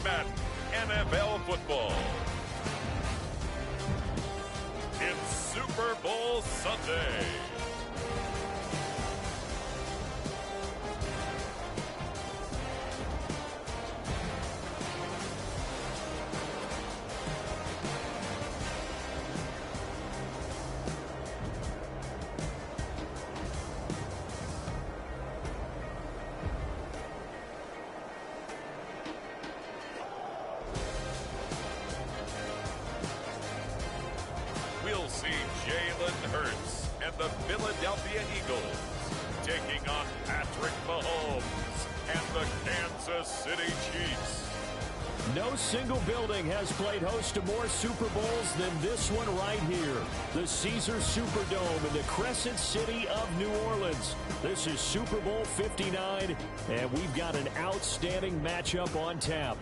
Madden NFL football. It's Super Bowl Sunday. We'll see Jalen Hurts and the Philadelphia Eagles taking on Patrick Mahomes and the Kansas City Chiefs. No single building has played host to more Super Bowls than this one right here. The Caesars Superdome in the Crescent City of New Orleans. This is Super Bowl 59, and we've got an outstanding matchup on tap.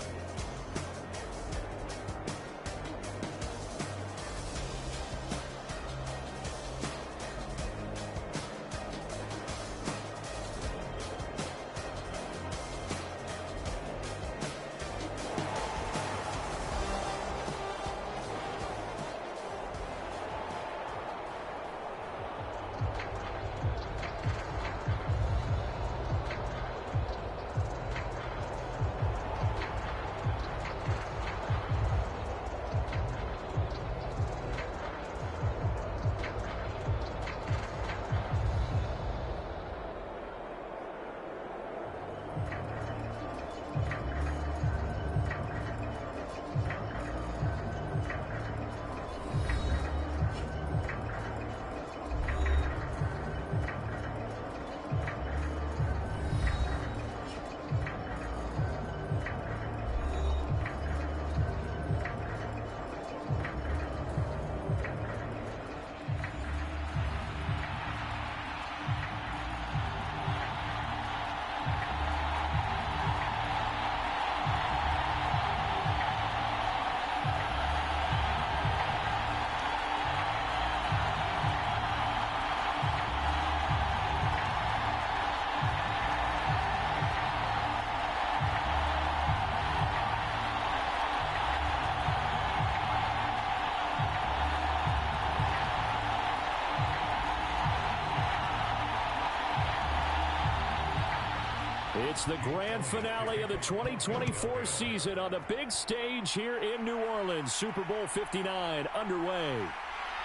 It's the grand finale of the 2024 season on the big stage here in New Orleans. Super Bowl 59 underway.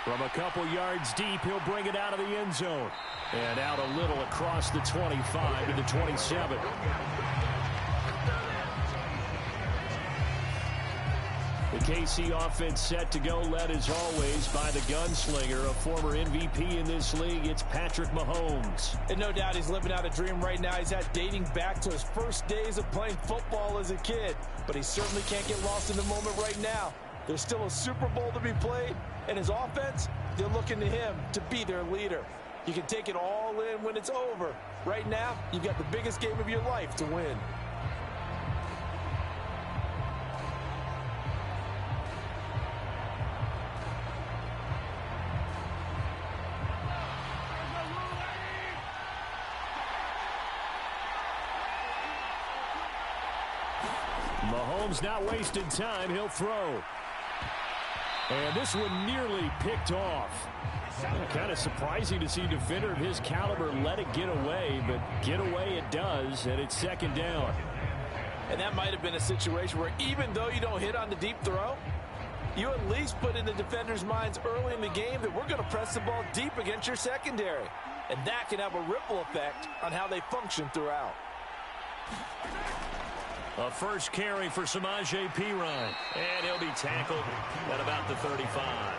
From a couple yards deep, he'll bring it out of the end zone. And out a little across the 25 to the 27. The KC offense set to go, led as always by the gunslinger, a former MVP in this league. It's Patrick Mahomes. And no doubt he's living out a dream right now. He's had dating back to his first days of playing football as a kid. But he certainly can't get lost in the moment right now. There's still a Super Bowl to be played, and his offense, they're looking to him to be their leader. You can take it all in when it's over. Right now, you've got the biggest game of your life to win. Mahomes not wasting time. He'll throw. And this one nearly picked off. Kind of surprising to see a defender of his caliber let it get away, but get away it does, and it's second down. And that might have been a situation where even though you don't hit on the deep throw, you at least put in the defender's minds early in the game that we're going to press the ball deep against your secondary. And that can have a ripple effect on how they function throughout. A first carry for Samaje Perine. And he'll be tackled at about the 35.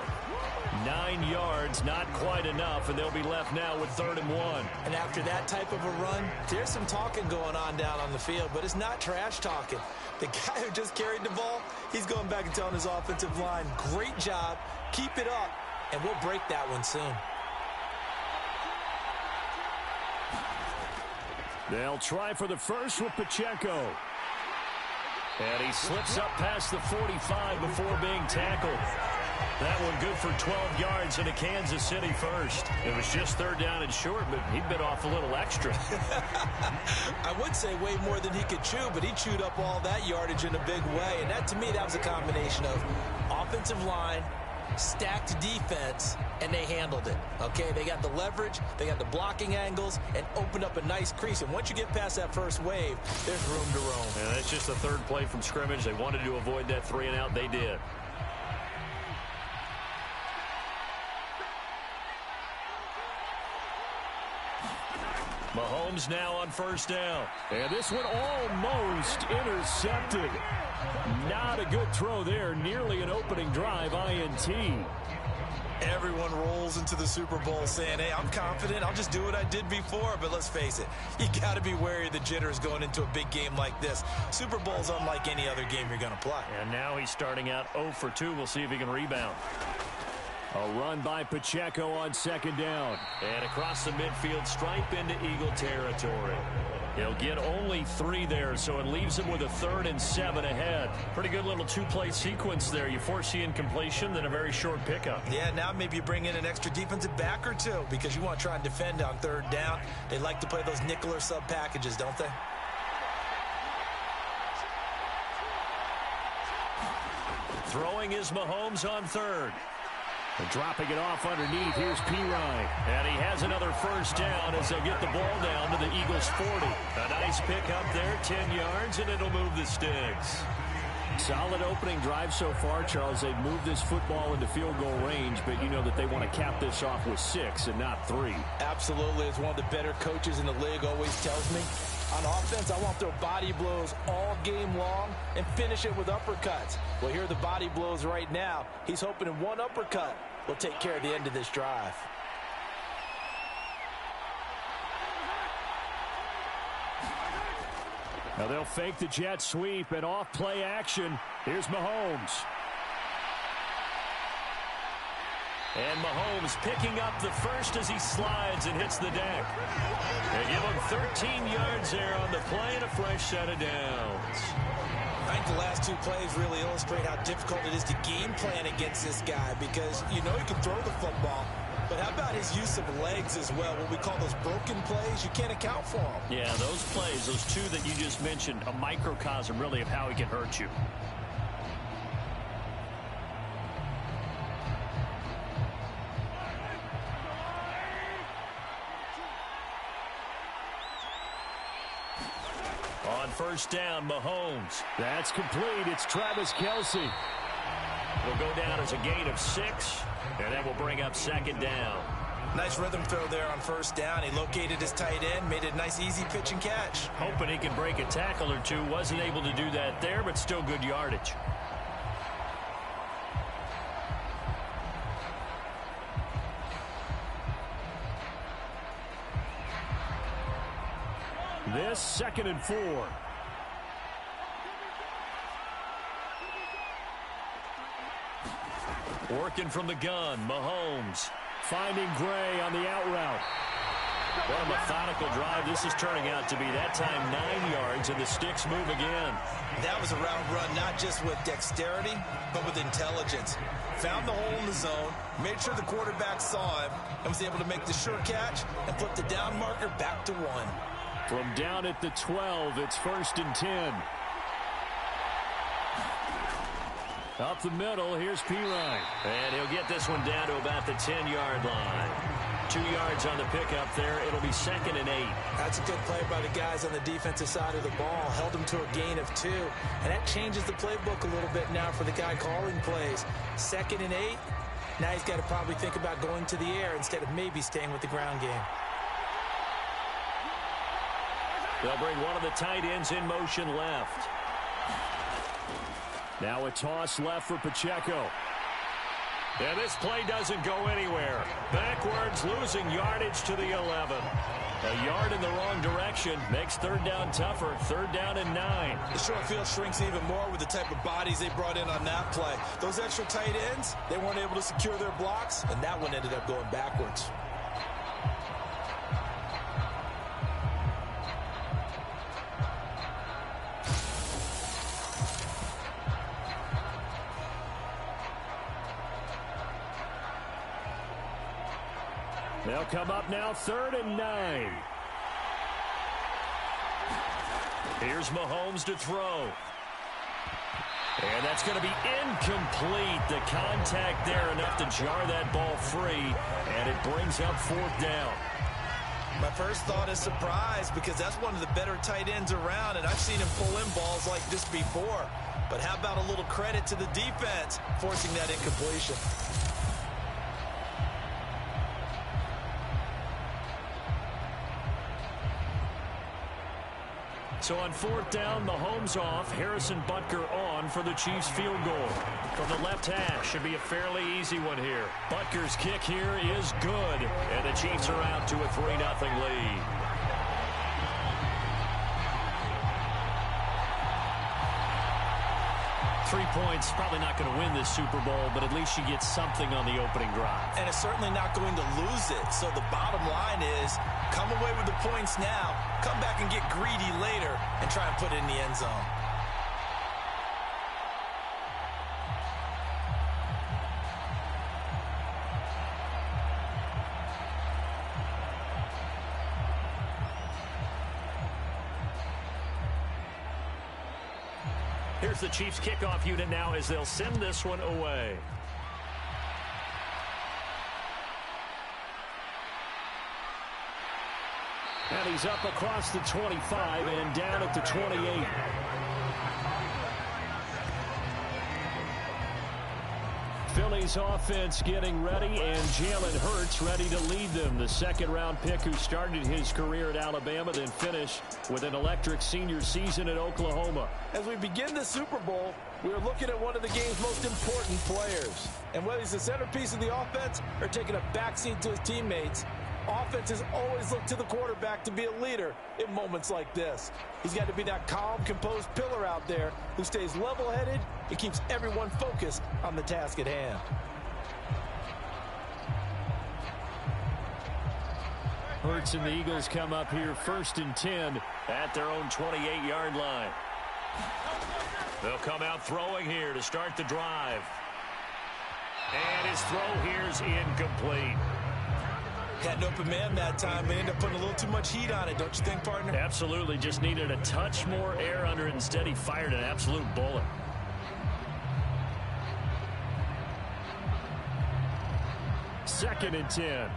9 yards, not quite enough, and they'll be left now with 3rd and 1. And after that type of a run, there's some talking going on down on the field, but it's not trash talking. The guy who just carried the ball, he's going back and telling his offensive line, great job, keep it up, and we'll break that one soon. They'll try for the first with Pacheco. And he slips up past the 45 before being tackled. That one good for 12 yards into Kansas City first. It was just third down and short, but he bit off a little extra. I would say way more than he could chew, but he chewed up all that yardage in a big way. And that, to me, that was a combination of offensive line, stacked defense, and they handled it. Okay, they got the leverage, they got the blocking angles, and opened up a nice crease. And once you get past that first wave, there's room to roam. Yeah, that's just the third play from scrimmage. They wanted to avoid that 3-and-out. They did. Mahomes now on first down. And this one almost intercepted. Not a good throw there. Nearly an opening drive INT. Everyone rolls into the Super Bowl saying, hey, I'm confident. I'll just do what I did before. But let's face it, you got to be wary of the jitters going into a big game like this. Super Bowl's unlike any other game you're going to play. And now he's starting out 0 for 2. We'll see if he can rebound. A run by Pacheco on second down. And across the midfield stripe into Eagle territory. He'll get only 3 there, so it leaves him with a 3rd and 7 ahead. Pretty good little two-play sequence there. You force the incompletion, then a very short pickup. Yeah, now maybe you bring in an extra defensive back or two because you want to try and defend on third down. They like to play those nickel or sub packages, don't they? Throwing is Mahomes on third. And dropping it off underneath, here's Pirine. And he has another first down as they'll get the ball down to the Eagles' 40. A nice pick up there, 10 yards, and it'll move the sticks. Solid opening drive so far, Charles. They've moved this football into field goal range, but you know that they want to cap this off with 6 and not 3. Absolutely. As one of the better coaches in the league always tells me, on offense, I want to throw body blows all game long and finish it with uppercuts. Well, here are the body blows right now. He's hoping in one uppercut will take care of the end of this drive. Now they'll fake the jet sweep and off play action. Here's Mahomes. And Mahomes picking up the first as he slides and hits the deck. They give him 13 yards there on the play and a fresh set of downs. I think the last 2 plays really illustrate how difficult it is to game plan against this guy because you know he can throw the football, but how about his use of legs as well? What we call those broken plays, you can't account for them. Yeah, those plays, those 2 that you just mentioned, a microcosm really of how he can hurt you. On first down, Mahomes. That's complete. It's Travis Kelce. Will go down as a gain of 6, and that will bring up second down. Nice rhythm throw there on first down. He located his tight end, made it a nice easy pitch and catch. Hoping he can break a tackle or 2. Wasn't able to do that there, but still good yardage. This 2nd and 4. Working from the gun, Mahomes. Finding Gray on the out route. What a methodical drive this is turning out to be. That time 9 yards, and the sticks move again. That was a route run not just with dexterity, but with intelligence. Found the hole in the zone, made sure the quarterback saw him, and was able to make the sure catch and flip the down marker back to 1. From down at the 12, it's 1st and 10. Up the middle, here's Pirine. And he'll get this one down to about the 10-yard line. 2 yards on the pickup there. It'll be 2nd and 8. That's a good play by the guys on the defensive side of the ball. Held him to a gain of 2. And that changes the playbook a little bit now for the guy calling plays. 2nd and 8. Now he's got to probably think about going to the air instead of maybe staying with the ground game. They'll bring one of the tight ends in motion left. Now a toss left for Pacheco. And this play doesn't go anywhere. Backwards, losing yardage to the 11. A yard in the wrong direction makes third down tougher. 3rd down and 9. The short field shrinks even more with the type of bodies they brought in on that play. Those extra tight ends, they weren't able to secure their blocks, and that one ended up going backwards. They'll come up now 3rd and 9. Here's Mahomes to throw. And that's going to be incomplete. The contact there enough to jar that ball free, and it brings up 4th down. My first thought is surprise, because that's one of the better tight ends around, and I've seen him pull in balls like this before. But how about a little credit to the defense forcing that incompletion? So on 4th down, Mahomes off, Harrison Butker on for the Chiefs field goal. From the left hash, should be a fairly easy one here. Butker's kick here is good, and the Chiefs are out to a 3-0 lead. Three points, probably not going to win this Super Bowl, but at least you get something on the opening drive. And it's certainly not going to lose it. So the bottom line is, come away with the points now, come back and get greedy later, and try and put it in the end zone. Here's the Chiefs kickoff unit now as they'll send this one away. And he's up across the 25 and down at the 28. Philly's offense getting ready, and Jalen Hurts ready to lead them. The second-round pick who started his career at Alabama, then finished with an electric senior season at Oklahoma. As we begin the Super Bowl, we're looking at one of the game's most important players. And whether he's the centerpiece of the offense or taking a backseat to his teammates, offenses always look to the quarterback to be a leader in moments like this. He's got to be that calm, composed pillar out there who stays level-headed and keeps everyone focused on the task at hand. Hurts and the Eagles come up here 1st and 10 at their own 28-yard line. They'll come out throwing here to start the drive. And his throw here's incomplete. Had an open man that time. They ended up putting a little too much heat on it, don't you think, partner? Absolutely. Just needed a touch more air under it. Instead, he fired an absolute bullet. Second and 10.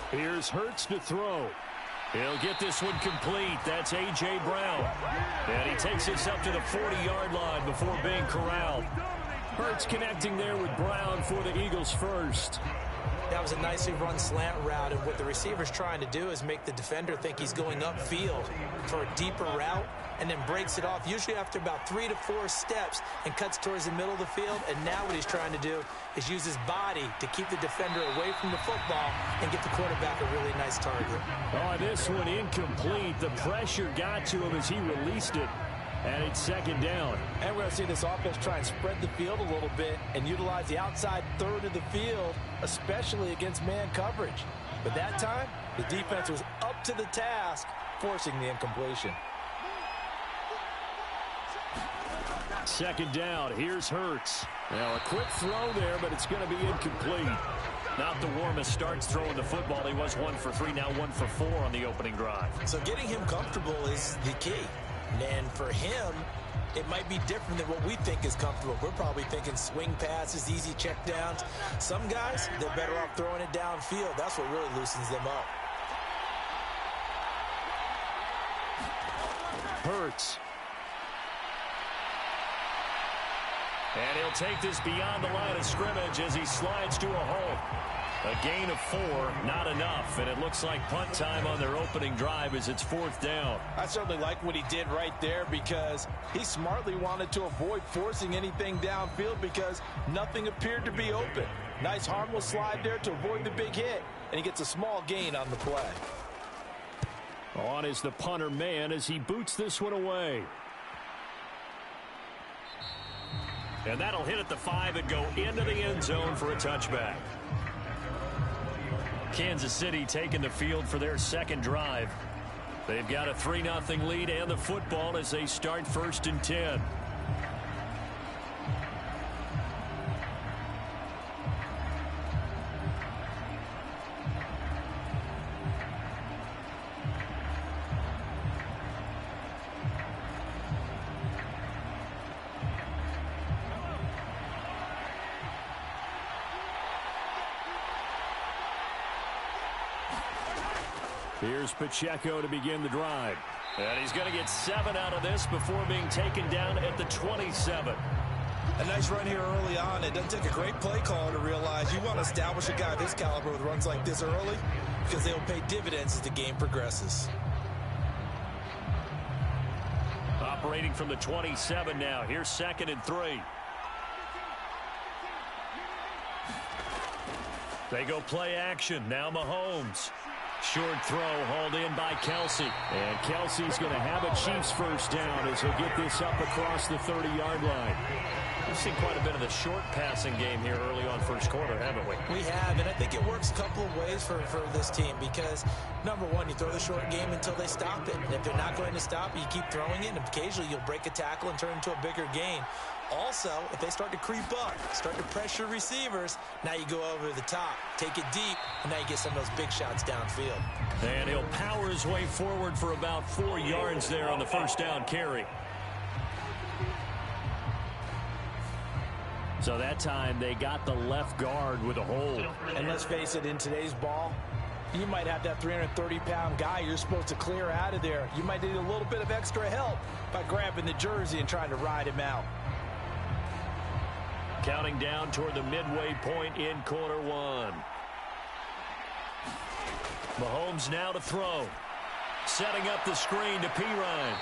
Here's Hurts to throw. He'll get this one complete. That's A.J. Brown. And he takes this up to the 40-yard line before being corralled. Hurts connecting there with Brown for the Eagles first. That was a nicely run slant route, and what the receiver's trying to do is make the defender think he's going upfield for a deeper route, and then breaks it off, usually after about 3 to 4 steps, and cuts towards the middle of the field. And now what he's trying to do is use his body to keep the defender away from the football and get the quarterback a really nice target. Oh, this one incomplete. The pressure got to him as he released it. And it's second down. And we're going to see this offense try and spread the field a little bit and utilize the outside third of the field, especially against man coverage. But that time, the defense was up to the task, forcing the incompletion. Second down. Here's Hurts. Now, a quick throw there, but it's going to be incomplete. Not the warmest starts throwing the football. He was 1 for 3, now 1 for 4 on the opening drive. So getting him comfortable is the key. And for him, it might be different than what we think is comfortable. We're probably thinking swing passes, easy checkdowns. Some guys, they're better off throwing it downfield. That's what really loosens them up. Hurts. And he'll take this beyond the line of scrimmage as he slides to a hole. A gain of 4, not enough, and it looks like punt time on their opening drive as it's 4th down. I certainly like what he did right there, because he smartly wanted to avoid forcing anything downfield because nothing appeared to be open. Nice harmless slide there to avoid the big hit, and he gets a small gain on the play. On is the punter man as he boots this one away. And that'll hit at the 5 and go into the end zone for a touchback. Kansas City taking the field for their second drive. They've got a 3-0 lead and the football as they start 1st and 10. Here's Pacheco to begin the drive. And he's going to get 7 out of this before being taken down at the 27. A nice run here early on. It doesn't take a great play caller to realize you want to establish a guy of his caliber with runs like this early because they'll pay dividends as the game progresses. Operating from the 27 now. Here's 2nd and 3. They go play action. Now Mahomes. Short throw hauled in by Kelsey. And Kelsey's going to have a Chiefs first down as he'll get this up across the 30-yard line. We've seen quite a bit of the short passing game here early on first quarter, haven't we? We have, and I think it works a couple of ways for this team because, number one, you throw the short game until they stop it. And if they're not going to stop it, you keep throwing it, and occasionally you'll break a tackle and turn into a bigger gain. Also, if they start to creep up, start to pressure receivers, now you go over the top, take it deep, and now you get some of those big shots downfield. And he'll power his way forward for about 4 yards there on the first down carry. So that time they got the left guard with a hold. And let's face it, in today's ball, you might have that 330-pound guy you're supposed to clear out of there. You might need a little bit of extra help by grabbing the jersey and trying to ride him out. Counting down toward the midway point in quarter one. Mahomes now to throw. Setting up the screen to Pirine.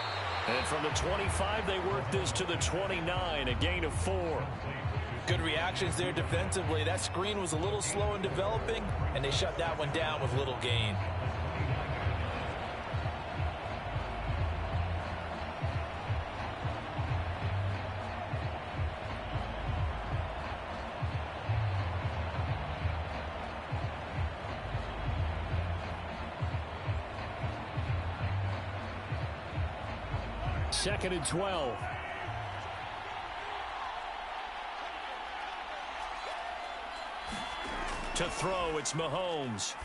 And from the 25, they work this to the 29, a gain of 4. Good reactions there defensively. That screen was a little slow in developing, and they shut that one down with little gain. Second and 12. To throw, it's Mahomes.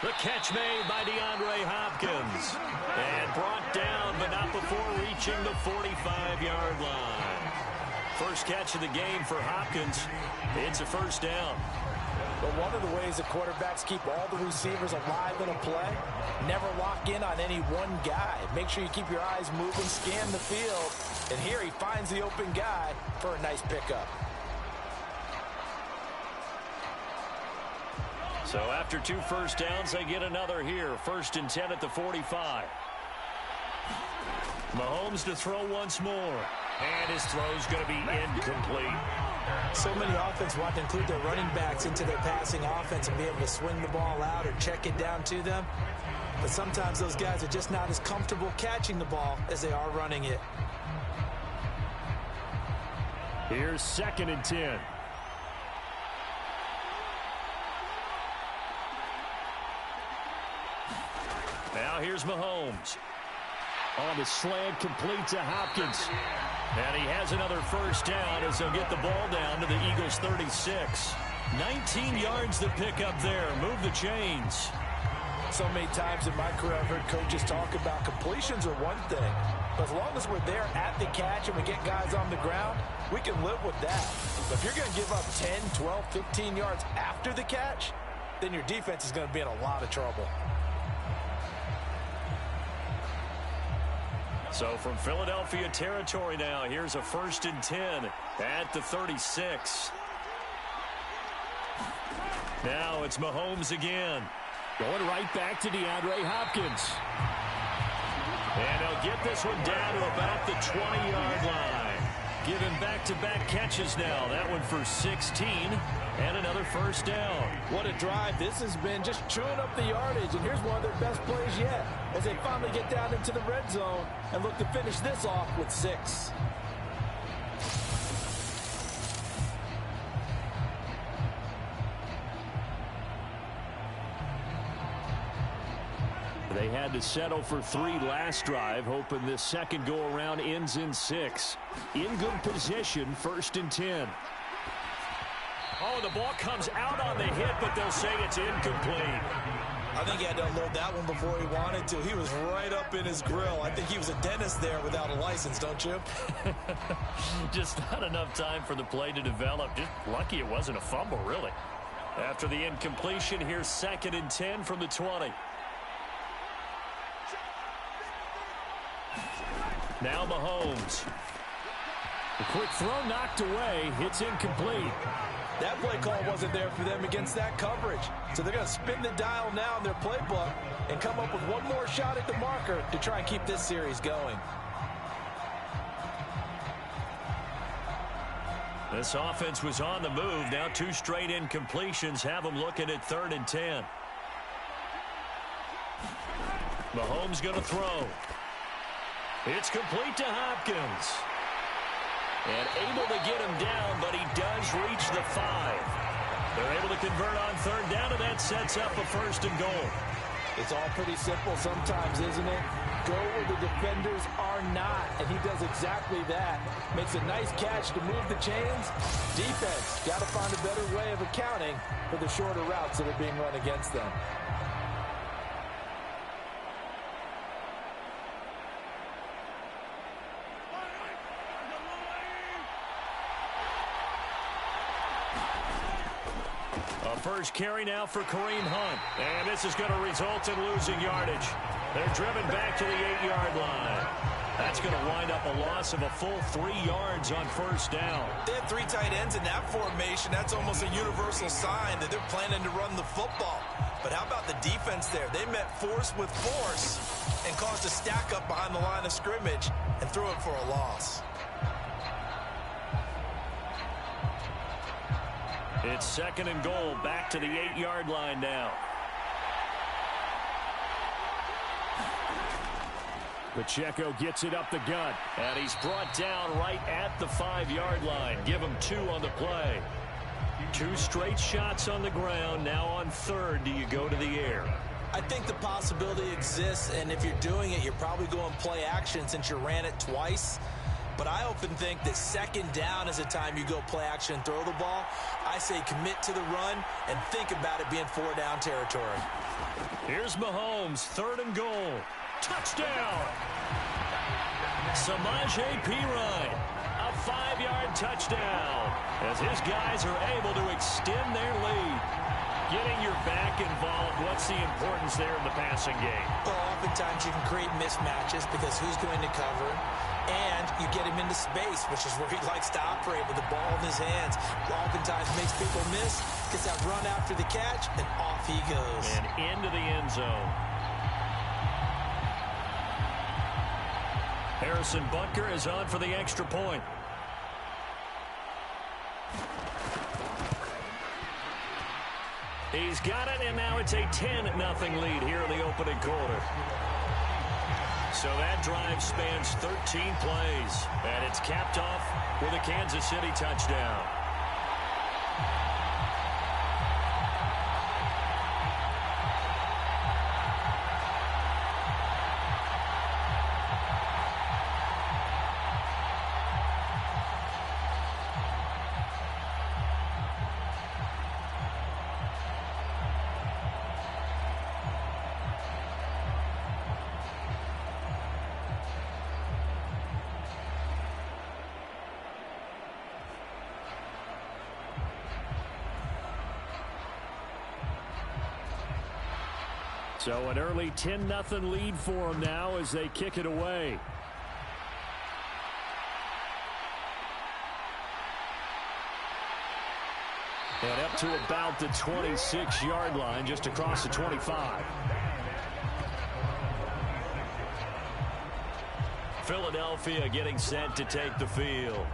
The catch made by DeAndre Hopkins. And brought down, but not before reaching the 45-yard line. First catch of the game for Hopkins. It's a first down. But one of the ways that quarterbacks keep all the receivers alive in a play, never lock in on any one guy. Make sure you keep your eyes moving, scan the field. And here he finds the open guy for a nice pickup. So after 2 first downs, they get another here. 1st and 10 at the 45. Mahomes to throw once more. And his throw's going to be incomplete. So many offenses want to include their running backs into their passing offense and be able to swing the ball out or check it down to them. But sometimes those guys are just not as comfortable catching the ball as they are running it. Here's 2nd and 10. Now here's Mahomes. On the slant, complete to Hopkins. And he has another first down as they'll get the ball down to the Eagles' 36. 19 yards to pick up there. Move the chains. So many times in my career I've heard coaches talk about completions are one thing. But as long as we're there at the catch and we get guys on the ground, we can live with that. But if you're going to give up 10, 12, 15 yards after the catch, then your defense is going to be in a lot of trouble. So from Philadelphia territory now, here's a 1st and 10 at the 36. Now it's Mahomes again. Going right back to DeAndre Hopkins. And he'll get this one down to about the 20-yard line. Give him back-to-back catches now. That one for 16 and another first down. What a drive. This has been just chewing up the yardage, and here's one of their best plays yet as they finally get down into the red zone and look to finish this off with 6. They had to settle for 3 last drive, hoping this second go-around ends in 6. In good position, 1st and 10. Oh, the ball comes out on the hit, but they'll say it's incomplete. I think he had to unload that one before he wanted to. He was right up in his grill. I think he was a dentist there without a license, don't you? Just not enough time for the play to develop. Just lucky it wasn't a fumble, really. After the incompletion, here's 2nd and 10 from the 20. Now Mahomes. The quick throw knocked away. It's incomplete. That play call wasn't there for them against that coverage. So they're going to spin the dial now in their playbook and come up with one more shot at the marker to try and keep this series going. This offense was on the move. Now 2 straight incompletions have them looking at 3rd and 10. Mahomes going to throw. It's complete to Hopkins. And able to get him down, but he does reach the 5. They're able to convert on 3rd down, and that sets up a 1st and goal. It's all pretty simple sometimes, isn't it? Go where the defenders are not, and he does exactly that. Makes a nice catch to move the chains. Defense, got to find a better way of accounting for the shorter routes that are being run against them. First carry now for Kareem Hunt. And this is going to result in losing yardage. They're driven back to the 8-yard line. That's going to wind up a loss of a full 3 yards on 1st down. They have 3 tight ends in that formation. That's almost a universal sign that they're planning to run the football. But how about the defense there? They met force with force and caused a stack up behind the line of scrimmage and threw it for a loss. It's 2nd and goal, back to the 8-yard line now. Pacheco gets it up the gut, and he's brought down right at the 5-yard line. Give him 2 on the play. 2 straight shots on the ground. Now on 3rd, do you go to the air? I think the possibility exists, and if you're doing it, you're probably going play action since you ran it twice. But I often think that 2nd down is a time you go play action and throw the ball. I say commit to the run and think about it being 4-down territory. Here's Mahomes, 3rd and goal. Touchdown! Samaje Perine, a 5-yard touchdown as his guys are able to extend their lead. Getting your back involved, what's the importance there in the passing game? Well, oftentimes you can create mismatches because who's going to cover? And you get him into space, which is where he likes to operate with the ball in his hands. Oftentimes makes people miss, gets that run after the catch, and off he goes. And into the end zone. Harrison Butker is on for the extra point. He's got it, and now it's a 10-0 lead here in the opening quarter. So that drive spans 13 plays, and it's capped off with a Kansas City touchdown. So an early 10-0 lead for them now as they kick it away. And up to about the 26-yard line, just across the 25. Philadelphia getting set to take the field.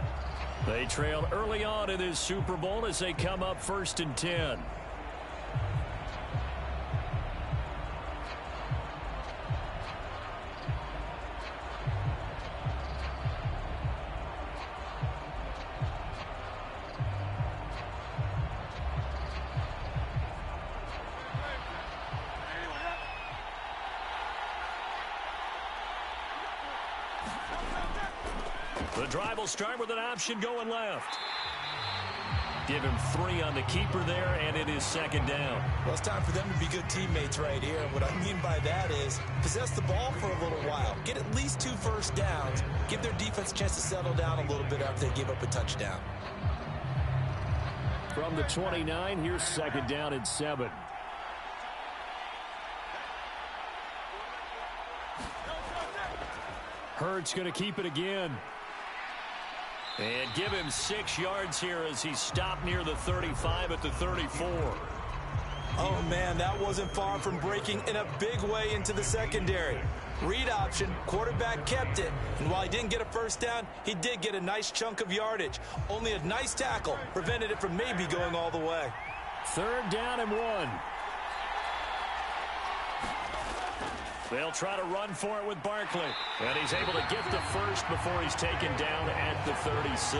They trailed early on in this Super Bowl as they come up 1st and 10. The drive will start with an option going left. Give him 3 on the keeper there, and it is 2nd down. Well, it's time for them to be good teammates right here. What I mean by that is possess the ball for a little while. Get at least 2 first downs. Give their defense a chance to settle down a little bit after they give up a touchdown. From the 29, here's 2nd down and 7. Hurts going to keep it again. And give him 6 yards here as he stopped near the 35 at the 34. Oh, man, that wasn't far from breaking in a big way into the secondary. Read option, quarterback kept it, and while he didn't get a first down, he did get a nice chunk of yardage. Only a nice tackle prevented it from maybe going all the way. 3rd down and 1. They'll try to run for it with Barkley. And he's able to get the first before he's taken down at the 36.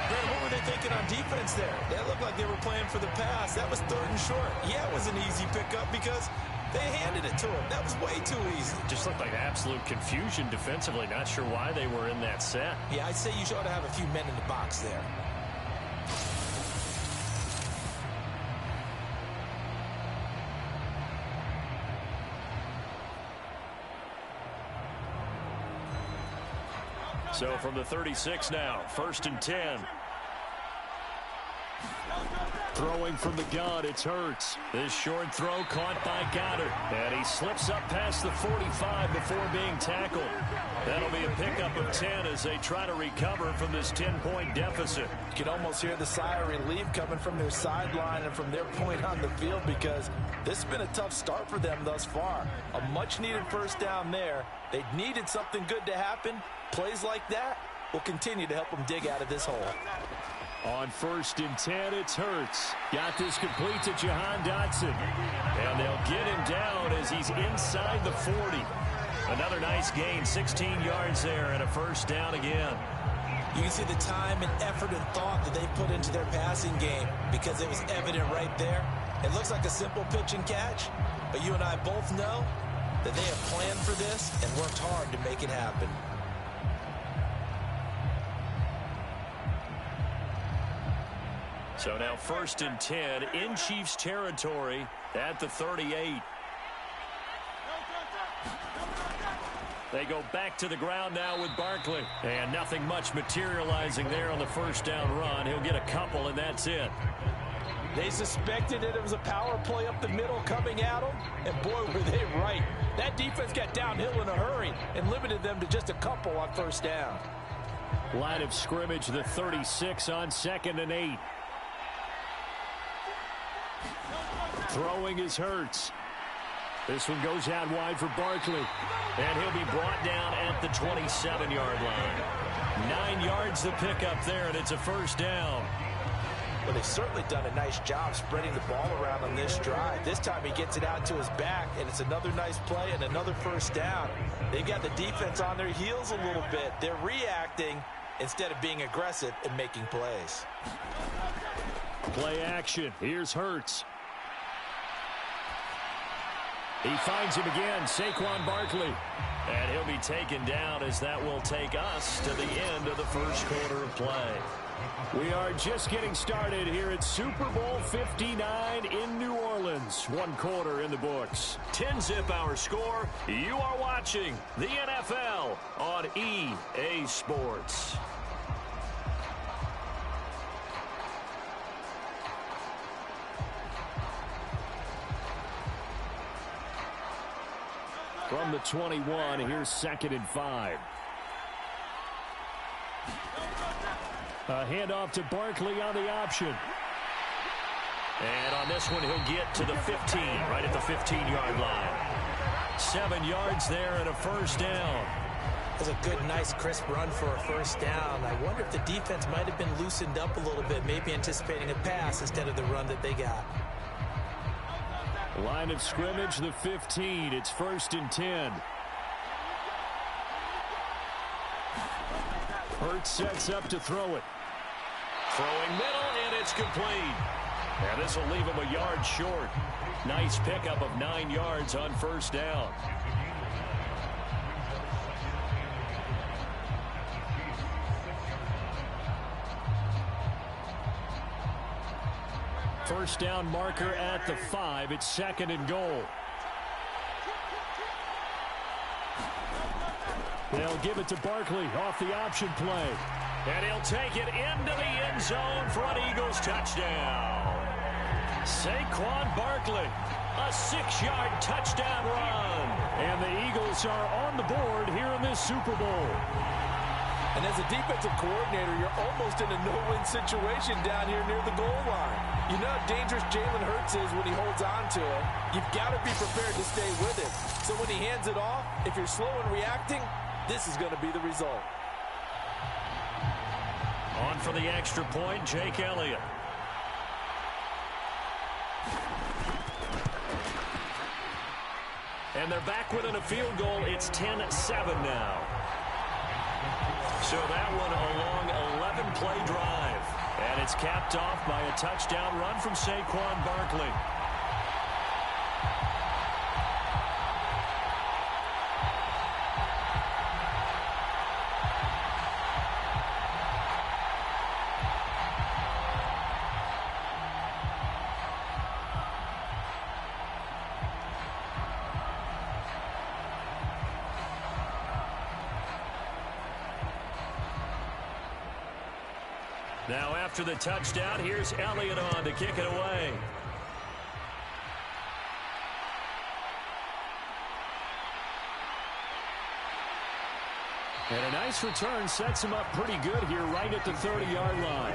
Brad, what were they thinking on defense there? That looked like they were playing for the pass. That was 3rd and short. Yeah, it was an easy pickup because they handed it to him. That was way too easy. Just looked like absolute confusion defensively. Not sure why they were in that set. Yeah, I'd say you ought to have a few men in the box there. So from the 36 now, 1st and 10. Throwing from the gun, it's Hurts. This short throw caught by Goddard. And he slips up past the 45 before being tackled. That'll be a pickup of 10 as they try to recover from this 10-point deficit. You can almost hear the sigh of relief coming from their sideline and from their point on the field because this has been a tough start for them thus far. A much-needed first down there. They needed something good to happen. Plays like that will continue to help them dig out of this hole. On 1st and 10, it's Hurts. Got this complete to Jahan Dotson. And they'll get him down as he's inside the 40. Another nice gain, 16 yards there and a first down again. You can see the time and effort and thought that they put into their passing game because it was evident right there. It looks like a simple pitch and catch, but you and I both know that they have planned for this and worked hard to make it happen. So now 1st and 10 in Chiefs territory at the 38. They go back to the ground now with Barkley. And nothing much materializing there on the first down run. He'll get a couple, and that's it. They suspected that it was a power play up the middle coming at them, and boy, were they right. That defense got downhill in a hurry and limited them to just a couple on first down. Line of scrimmage, the 36 on 2nd and 8. Throwing is Hurts. This one goes out wide for Barkley. And he'll be brought down at the 27-yard line. 9 yards to pick up there, and it's a first down. Well, they've certainly done a nice job spreading the ball around on this drive. This time he gets it out to his back, and it's another nice play and another first down. They've got the defense on their heels a little bit. They're reacting instead of being aggressive and making plays. Play action. Here's Hurts. He finds him again, Saquon Barkley. And he'll be taken down as that will take us to the end of the first quarter of play. We are just getting started here at Super Bowl 59 in New Orleans. 1 quarter in the books. 10-zip our score. You are watching the NFL on EA Sports. From the 21, here's 2nd and 5. A handoff to Barkley on the option. And on this one, he'll get to the 15, right at the 15-yard line. 7 yards there and a first down. That's a good, nice, crisp run for a first down. I wonder if the defense might have been loosened up a little bit, maybe anticipating a pass instead of the run that they got. Line of scrimmage, the 15. It's 1st and 10. Hurts sets up to throw it. Throwing middle, and it's complete. And this will leave him a yard short. Nice pickup of 9 yards on first down. First down marker at the 5. It's 2nd and goal. They'll give it to Barkley off the option play. And he'll take it into the end zone for an Eagles touchdown. Saquon Barkley A 6-yard touchdown run. And the Eagles are on the board here in this Super Bowl. And as a defensive coordinator, you're almost in a no-win situation down here near the goal line. You know how dangerous Jalen Hurts is when he holds on to it. You've got to be prepared to stay with it. So when he hands it off, if you're slow in reacting, this is going to be the result. On for the extra point, Jake Elliott. And they're back within a field goal. It's 10-7 now. So that one a long 11-play drive. And it's capped off by a touchdown run from Saquon Barkley. Now after the touchdown, here's Elliott on to kick it away. And a nice return sets him up pretty good here right at the 30-yard line.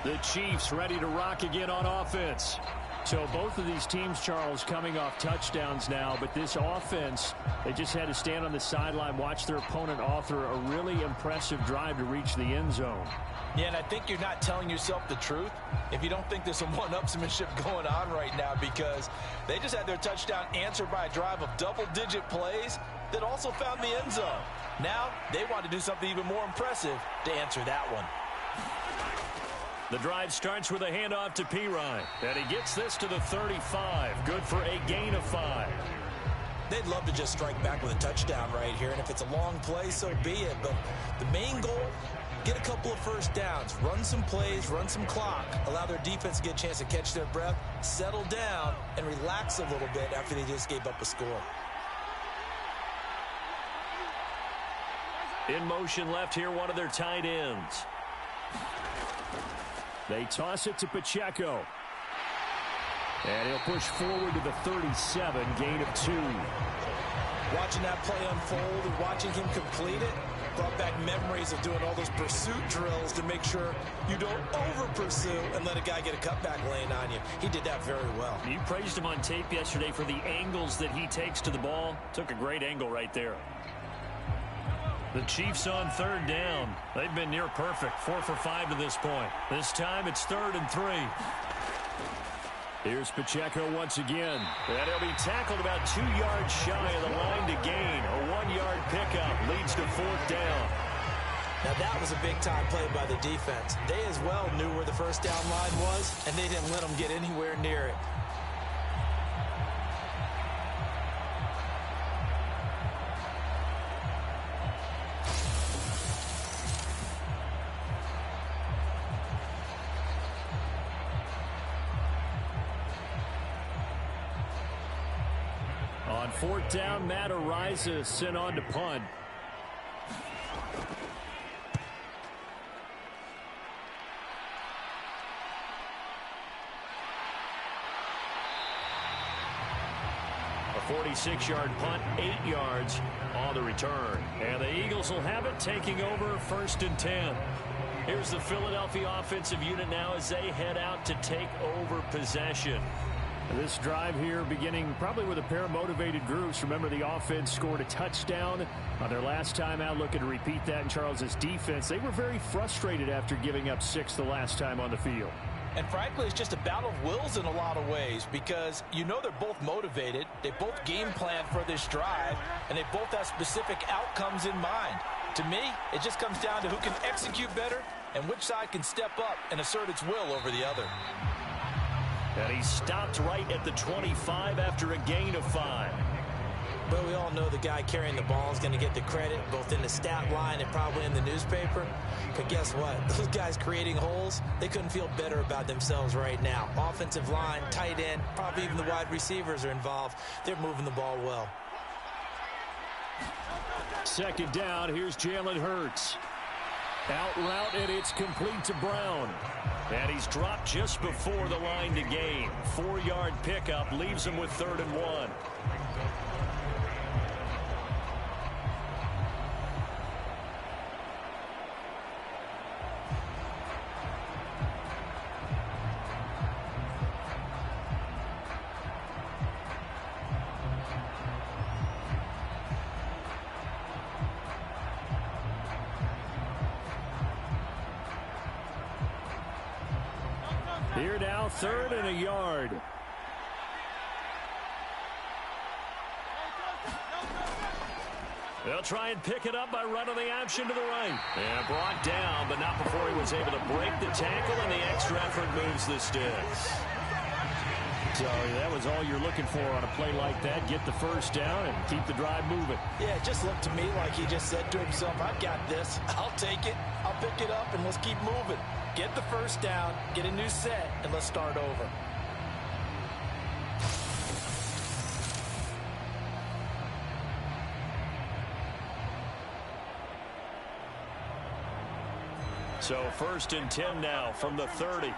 The Chiefs ready to rock again on offense. So both of these teams, Charles, coming off touchdowns now, but this offense, they just had to stand on the sideline, watch their opponent author a really impressive drive to reach the end zone. Yeah, and I think you're not telling yourself the truth if you don't think there's some one-upsmanship going on right now, because they just had their touchdown answered by a drive of double-digit plays that also found the end zone. Now they want to do something even more impressive to answer that one. The drive starts with a handoff to Pirine, and he gets this to the 35. Good for a gain of 5. They'd love to just strike back with a touchdown right here, and if it's a long play, so be it. But the main goal, get a couple of first downs, run some plays, run some clock, allow their defense to get a chance to catch their breath, settle down, and relax a little bit after they just gave up a score. In motion left here, one of their tight ends. They toss it to Pacheco. And he'll push forward to the 37, gain of 2. Watching that play unfold and watching him complete it brought back memories of doing all those pursuit drills to make sure you don't over-pursue and let a guy get a cutback lane on you. He did that very well. You praised him on tape yesterday for the angles that he takes to the ball. Took a great angle right there. The Chiefs on third down. They've been near perfect, 4 for 5 to this point. This time it's 3rd and 3. Here's Pacheco once again. And he'll be tackled about 2 yards shy of the line to gain. A 1-yard pickup leads to 4th down. Now that was a big-time play by the defense. They as well knew where the first down line was, and they didn't let them get anywhere near it. On 4th down, Matt Ariza sent on to punt. A 46-yard punt, 8 yards on the return. And the Eagles will have it, taking over 1st and 10. Here's the Philadelphia offensive unit now as they head out to take over possession. This drive here beginning probably with a pair of motivated groups. Remember, the offense scored a touchdown on their last time out. Looking to repeat that in Charles's defense. They were very frustrated after giving up 6 the last time on the field. And frankly, it's just a battle of wills in a lot of ways, because you know they're both motivated. They both game plan for this drive, and they both have specific outcomes in mind. To me, it just comes down to who can execute better and which side can step up and assert its will over the other. And he stopped right at the 25 after a gain of 5. But we all know the guy carrying the ball is going to get the credit, both in the stat line and probably in the newspaper. But guess what? Those guys creating holes, they couldn't feel better about themselves right now. Offensive line, tight end, probably even the wide receivers are involved. They're moving the ball well. 2nd down, here's Jalen Hurts. Out route, and it's complete to Brown. And he's dropped just before the line to gain. 4-yard pickup leaves him with 3rd and 1. Here now, 3rd and a yard. They'll try and pick it up by running the option to the right. And brought down, but not before he was able to break the tackle, and the extra effort moves the sticks. So that was all you're looking for on a play like that. Get the first down and keep the drive moving. Yeah, it just looked to me like he just said to himself, I've got this. I'll take it. I'll pick it up, and let's keep moving. Get the first down, get a new set, and let's start over. So 1st and 10 now from the 30.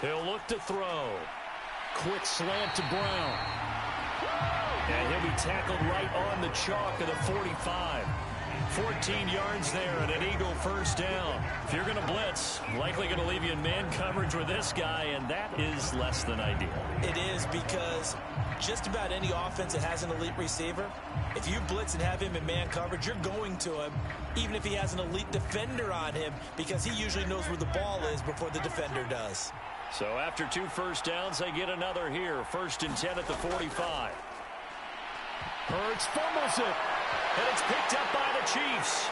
He'll look to throw. Quick slant to Brown. And he'll be tackled right on the chalk of the 45. 14 yards there and an Eagle first down. If you're going to blitz, likely going to leave you in man coverage with this guy, and that is less than ideal. It is, because just about any offense that has an elite receiver, if you blitz and have him in man coverage, you're going to him, even if he has an elite defender on him, because he usually knows where the ball is before the defender does. So after 2 first downs, they get another here. 1st and 10 at the 45. Hurts fumbles it. And it's picked up by the Chiefs.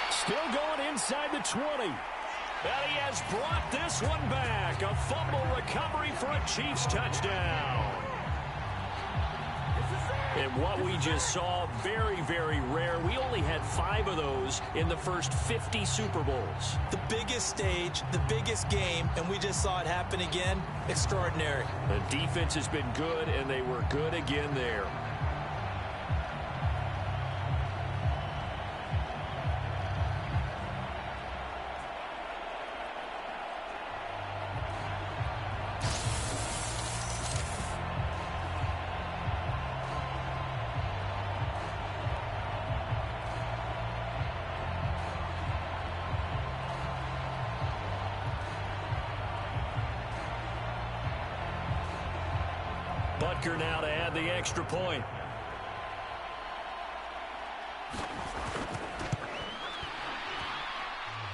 Still going inside the 20. And he has brought this one back. A fumble recovery for a Chiefs touchdown. And what we just saw, very, very rare. We only had 5 of those in the first 50 Super Bowls. The biggest stage, the biggest game, and we just saw it happen again. Extraordinary. The defense has been good, and they were good again there. Butker now to add the extra point.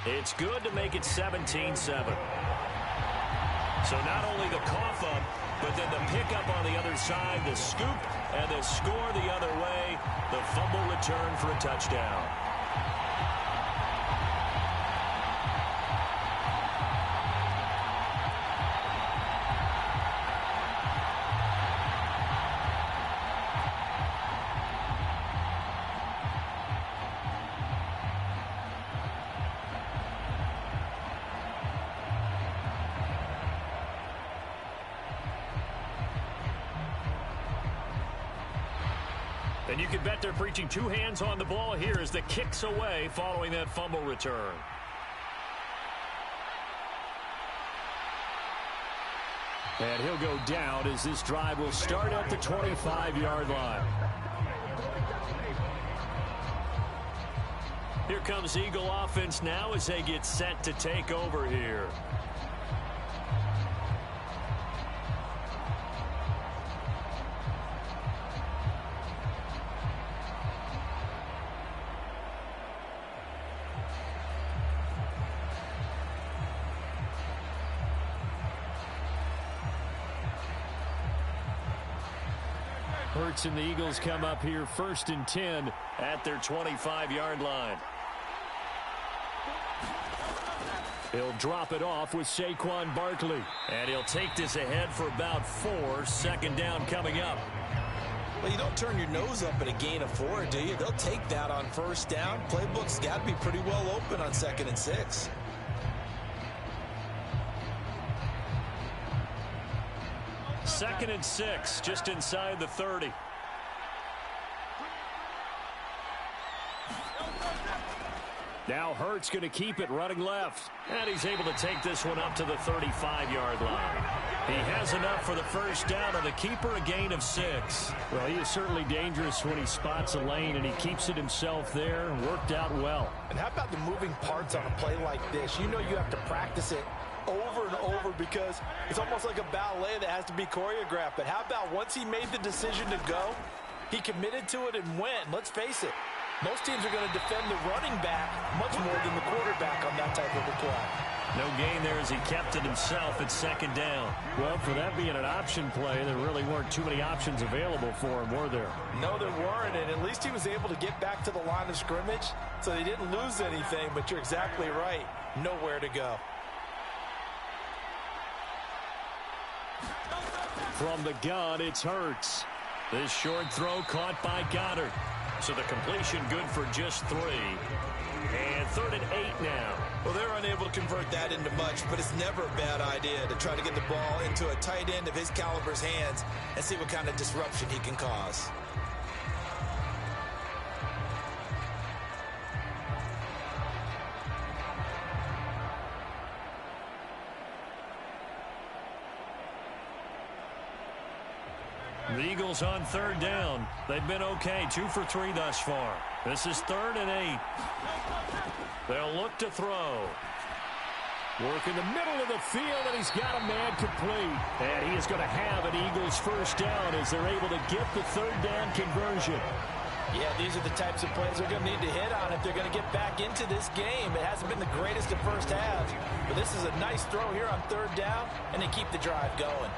It's good to make it 17-7. So not only the cough up, but then the pickup on the other side, the scoop, and the score the other way. The fumble return for a touchdown. And you can bet they're preaching 2 hands on the ball here as the kicks away following that fumble return. And he'll go down as this drive will start at the 25-yard line. Here comes Eagle offense now as they get set to take over here. Hurts and the Eagles come up here 1st and 10 at their 25-yard line. He'll drop it off with Saquon Barkley. And he'll take this ahead for about 4. 2nd down coming up. Well, you don't turn your nose up at a gain of 4, do you? They'll take that on 1st down. Playbook's got to be pretty well open on 2nd and 6. Second and 6, just inside the 30. Now Hurts going to keep it running left. And he's able to take this one up to the 35-yard line. He has enough for the first down, and the keeper a gain of 6. Well, he is certainly dangerous when he spots a lane, and he keeps it himself there. Worked out well. And how about the moving parts on a play like this? You know you have to practice it over and over because it's almost like a ballet that has to be choreographed. But how about once he made the decision to go, he committed to it and went. Let's face it, most teams are going to defend the running back much more than the quarterback on that type of a play. No gain there as he kept it himself at second down. Well, for that being an option play, there really weren't too many options available for him, were there? No, there weren't, and at least he was able to get back to the line of scrimmage, so they didn't lose anything, but you're exactly right. Nowhere to go. From the gun, it's Hurts. This short throw caught by Goddard. So the completion good for just 3. And 3rd and 8 now. Well, they're unable to convert that into much, but it's never a bad idea to try to get the ball into a tight end of his caliber's hands and see what kind of disruption he can cause. The Eagles on 3rd down. They've been okay, 2 for 3 thus far. This is 3rd and 8. They'll look to throw. Work in the middle of the field, and he's got a man complete. And he is going to have an Eagles first down as they're able to get the 3rd down conversion. Yeah, these are the types of plays they're going to need to hit on if they're going to get back into this game. It hasn't been the greatest of first halves, but this is a nice throw here on 3rd down, and they keep the drive going.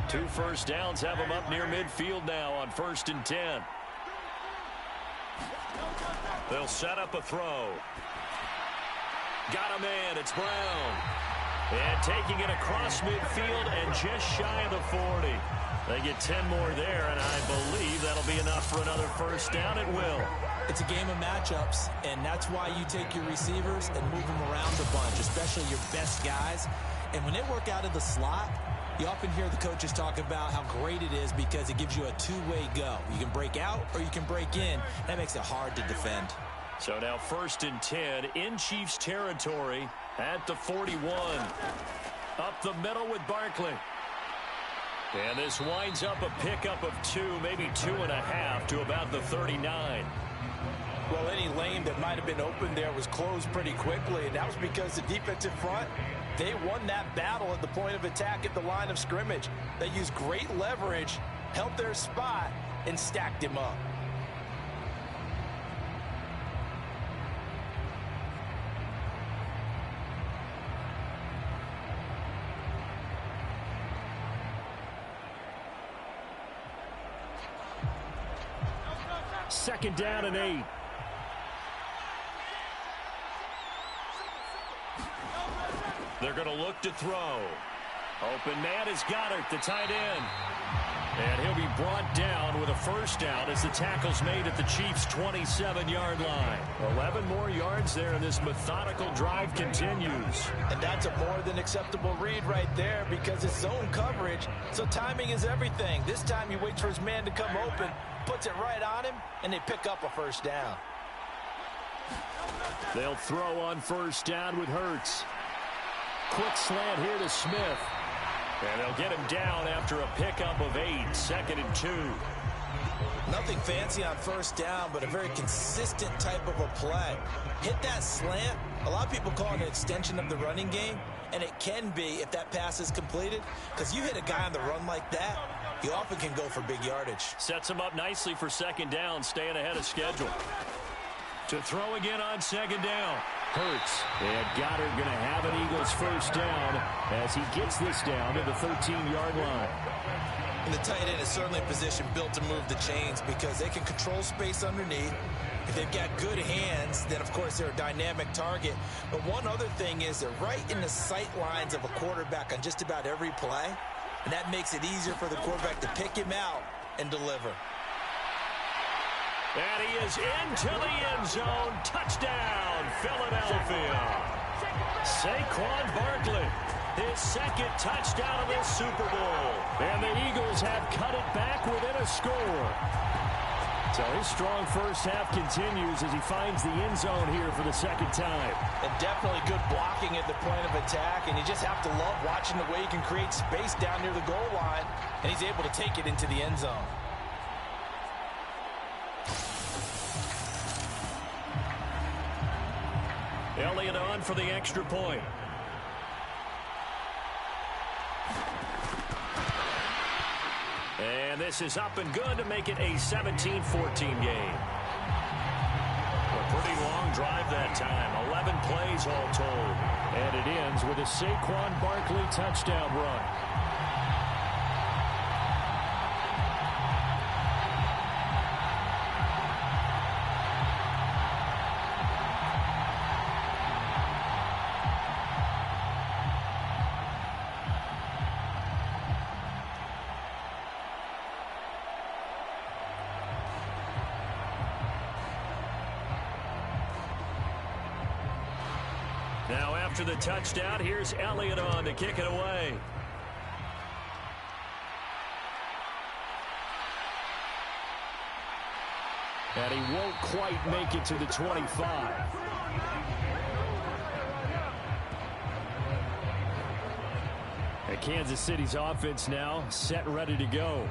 Two first downs have him up near midfield now on 1st and 10. They'll set up a throw. Got a man. It's Brown. And taking it across midfield and just shy of the 40. They get 10 more there, and I believe that'll be enough for another first down. It will. It's a game of matchups, and that's why you take your receivers and move them around a bunch, especially your best guys. And when they work out of the slot, you often hear the coaches talk about how great it is because it gives you a two-way go. You can break out or you can break in. That makes it hard to defend. So now 1st and 10 in Chiefs territory at the 41. Up the middle with Barkley. And this winds up a pickup of 2, maybe 2.5 to about the 39. Well, any lane that might have been open there was closed pretty quickly, and that was because the defensive front, they won that battle at the point of attack at the line of scrimmage. They used great leverage, held their spot, and stacked him up. Second down and 8. They're going to look to throw. Open man is Goddard, the tight end. And he'll be brought down with a first down as the tackle's made at the Chiefs' 27-yard line. 11 more yards there, and this methodical drive continues. And that's a more than acceptable read right there because it's zone coverage, so timing is everything. This time he waits for his man to come open, puts it right on him, and they pick up a first down. They'll throw on first down with Hurts. Quick slant here to Smith. And they'll get him down after a pickup of 8, 2nd and 2. Nothing fancy on first down, but a very consistent type of a play. Hit that slant. A lot of people call it an extension of the running game, and it can be if that pass is completed, because you hit a guy on the run like that, you often can go for big yardage. Sets him up nicely for second down, staying ahead of schedule. To throw again on second down. Hurts. And Goddard going to have an Eagles first down as he gets this down to the 13-yard line. And the tight end is certainly a position built to move the chains because they can control space underneath. If they've got good hands, then, of course, they're a dynamic target. But one other thing is they're right in the sight lines of a quarterback on just about every play, and that makes it easier for the quarterback to pick him out and deliver. And he is into the end zone. Touchdown, Philadelphia. Saquon Barkley, his second touchdown of this Super Bowl. And the Eagles have cut it back within a score. So his strong first half continues as he finds the end zone here for the second time. And definitely good blocking at the point of attack. And you just have to love watching the way he can create space down near the goal line. And he's able to take it into the end zone. Elliott on for the extra point. And this is up and good to make it a 17-14 game. A pretty long drive that time. 11 plays all told. And it ends with a Saquon Barkley touchdown run. Now after the touchdown, here's Elliott on to kick it away. And he won't quite make it to the 25. And Kansas City's offense now set ready to go.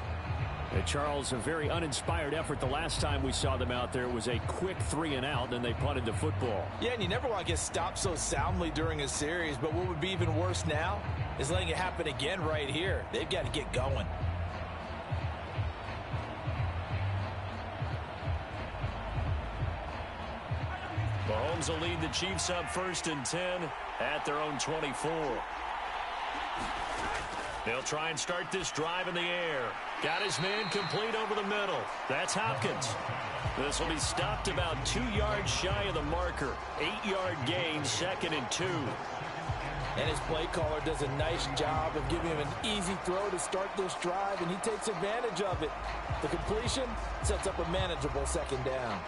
And Charles, a very uninspired effort the last time we saw them out there. It was a quick 3-and-out, and they punted the football. Yeah, and you never want to get stopped so soundly during a series, but what would be even worse now is letting it happen again right here. They've got to get going. Mahomes will lead the Chiefs up 1st and 10 at their own 24. They'll try and start this drive in the air. Got his man complete over the middle. That's Hopkins. This will be stopped about 2 yards shy of the marker. 8-yard gain, 2nd and 2. And his play caller does a nice job of giving him an easy throw to start this drive, and he takes advantage of it. The completion sets up a manageable 2nd down.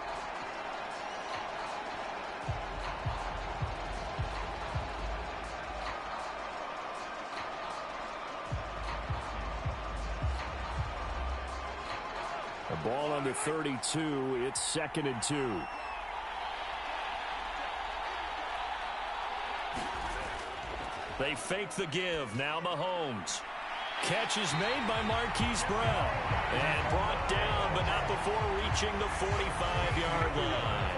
The ball under 32. It's 2nd and 2. They fake the give. Now Mahomes. Catch is made by Marquise Brown. And brought down, but not before reaching the 45-yard line.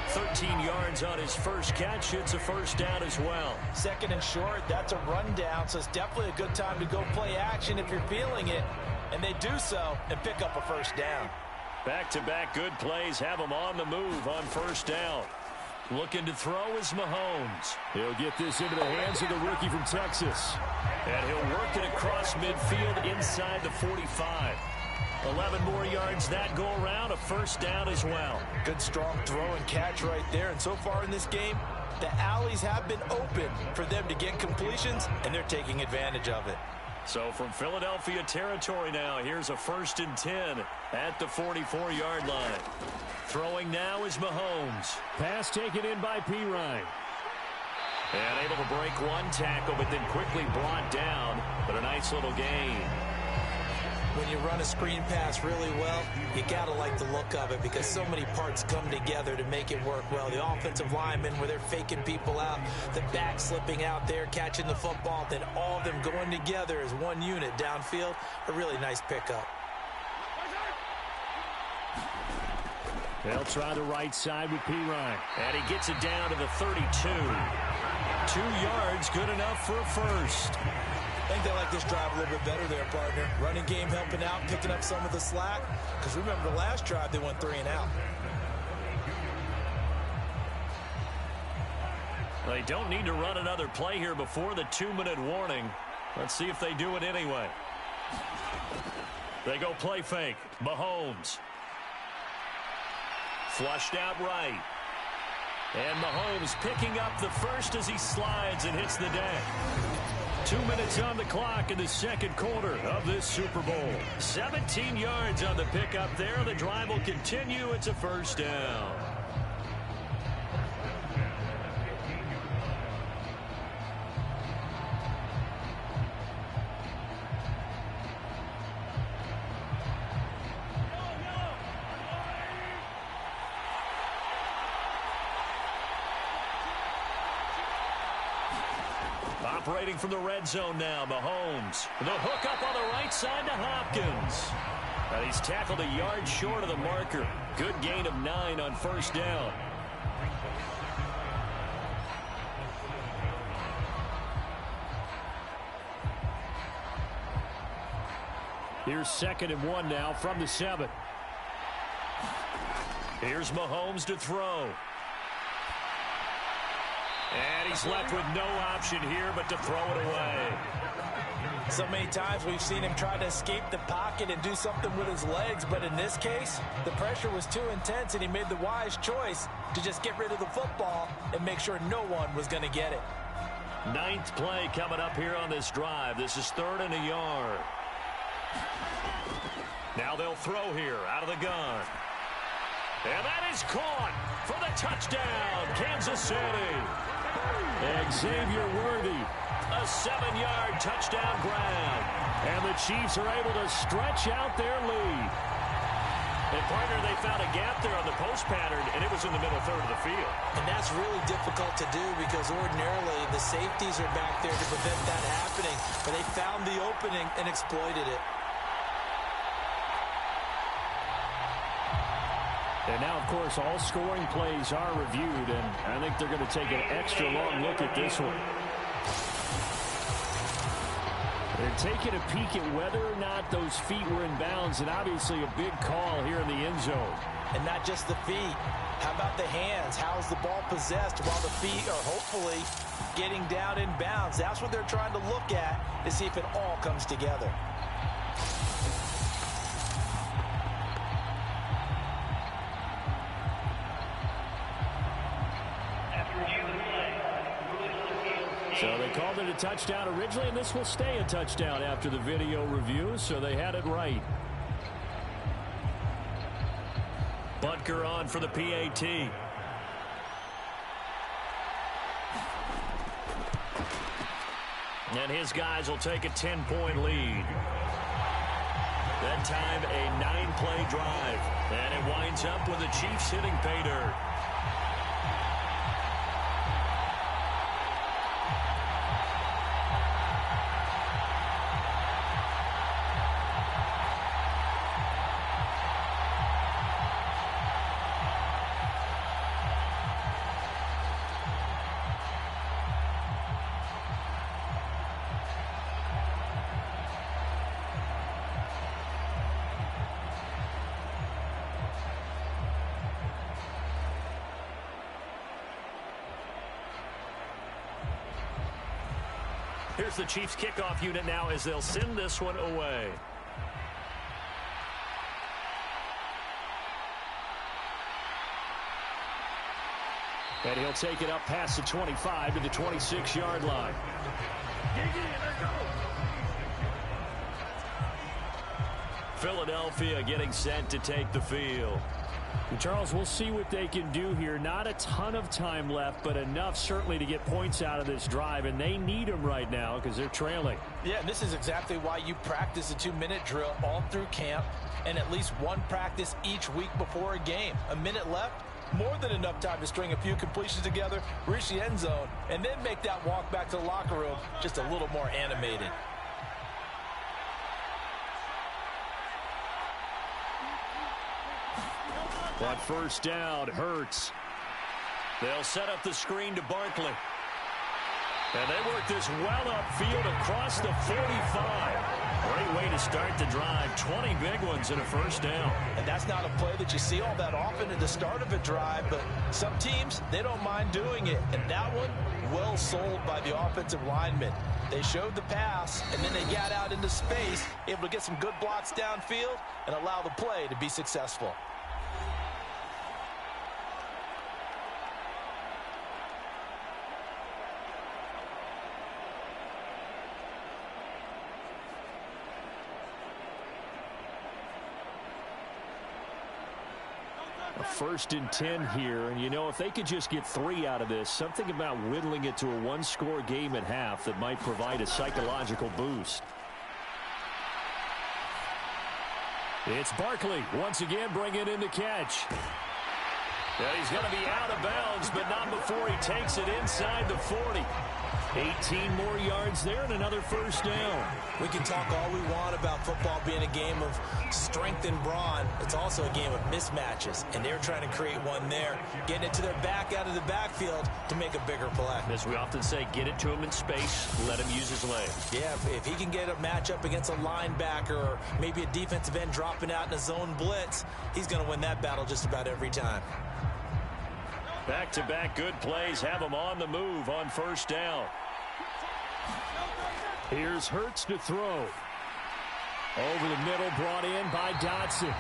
13 yards on his first catch. It's a 1st down as well. 2nd and short. That's a rundown, so it's definitely a good time to go play action if you're feeling it. And they do so and pick up a 1st down. Back-to-back good plays have him on the move on 1st down. Looking to throw is Mahomes. He'll get this into the hands of the rookie from Texas. And he'll work it across midfield inside the 45. 11 more yards that go around, a 1st down as well. Good strong throw and catch right there. And so far in this game, the alleys have been open for them to get completions, and they're taking advantage of it. So from Philadelphia territory now, here's a 1st and 10 at the 44-yard line. Throwing now is Mahomes. Pass taken in by Pirine. And able to break one tackle, but then quickly brought down. But a nice little gain. When you run a screen pass really well, you got to like the look of it because so many parts come together to make it work well. The offensive linemen, where they're faking people out, the back slipping out there, catching the football, then all of them going together as one unit downfield. A really nice pickup. They'll try the right side with Pirine. And he gets it down to the 32. 2 yards, good enough for a 1st. I think they like this drive a little bit better there, partner. Running game helping out, picking up some of the slack. Because remember the last drive, they went 3-and-out. They don't need to run another play here before the 2-minute warning. Let's see if they do it anyway. They go play fake. Mahomes. Flushed out right. And Mahomes picking up the 1st as he slides and hits the deck. 2 minutes on the clock in the second quarter of this Super Bowl. 17 yards on the pickup there. The drive will continue. It's a first down. Operating from the red zone now, Mahomes. The hook up on the right side to Hopkins. And he's tackled a yard short of the marker. Good gain of 9 on first down. Here's 2nd and 1 now from the 7. Here's Mahomes to throw. And he's left with no option here but to throw it away. So many times we've seen him try to escape the pocket and do something with his legs, but in this case, the pressure was too intense and he made the wise choice to just get rid of the football and make sure no one was going to get it. 9th play coming up here on this drive. This is 3rd and a yard. Now they'll throw here out of the gun. And that is caught for the touchdown, Kansas City. Xavier Worthy, a 7-yard touchdown grab. And the Chiefs are able to stretch out their lead. And, partner, they found a gap there on the post pattern, and it was in the middle third of the field. And that's really difficult to do because ordinarily the safeties are back there to prevent that happening. But they found the opening and exploited it. And now, of course, all scoring plays are reviewed, and I think they're going to take an extra long look at this one. They're taking a peek at whether or not those feet were in bounds, and obviously a big call here in the end zone. And not just the feet. How about the hands? How is the ball possessed while the feet are hopefully getting down in bounds? That's what they're trying to look at to see if it all comes together. So they called it a touchdown originally, and this will stay a touchdown after the video review, so they had it right. Butker on for the PAT. And his guys will take a 10-point lead. That time, a 9-play drive. And it winds up with the Chiefs hitting pay dirt. Here's the Chiefs kickoff unit now as they'll send this one away. And he'll take it up past the 25 to the 26-yard line. Philadelphia getting set to take the field. Charles, we'll see what they can do here. Not a ton of time left, but enough certainly to get points out of this drive, and they need them right now because they're trailing. Yeah, this is exactly why you practice a 2-minute drill all through camp and at least one practice each week before a game. A minute left, more than enough time to string a few completions together, reach the end zone, and then make that walk back to the locker room just a little more animated. On first down, Hurts. They'll set up the screen to Barkley. And they work this well upfield across the 45. Great way to start the drive. 20 big ones and a first down. And that's not a play that you see all that often at the start of a drive, but some teams, they don't mind doing it. And that one, well sold by the offensive linemen. They showed the pass, and then they got out into space, able to get some good blocks downfield and allow the play to be successful. A 1st and 10 here, and if they could just get 3 out of this, something about whittling it to a 1-score game at half that might provide a psychological boost. It's Barkley once again bringing in the catch. Yeah, he's going to be out of bounds, but not before he takes it inside the 40. 18 more yards there and another 1st down. We can talk all we want about football being a game of strength and brawn. It's also a game of mismatches, and they're trying to create one there, getting it to their back out of the backfield to make a bigger play. As we often say, get it to him in space, let him use his legs. Yeah, if he can get a matchup against a linebacker or maybe a defensive end dropping out in a zone blitz, he's going to win that battle just about every time. Back-to-back good plays have him on the move on 1st down. Here's Hurts to throw. Over the middle, brought in by Dotson.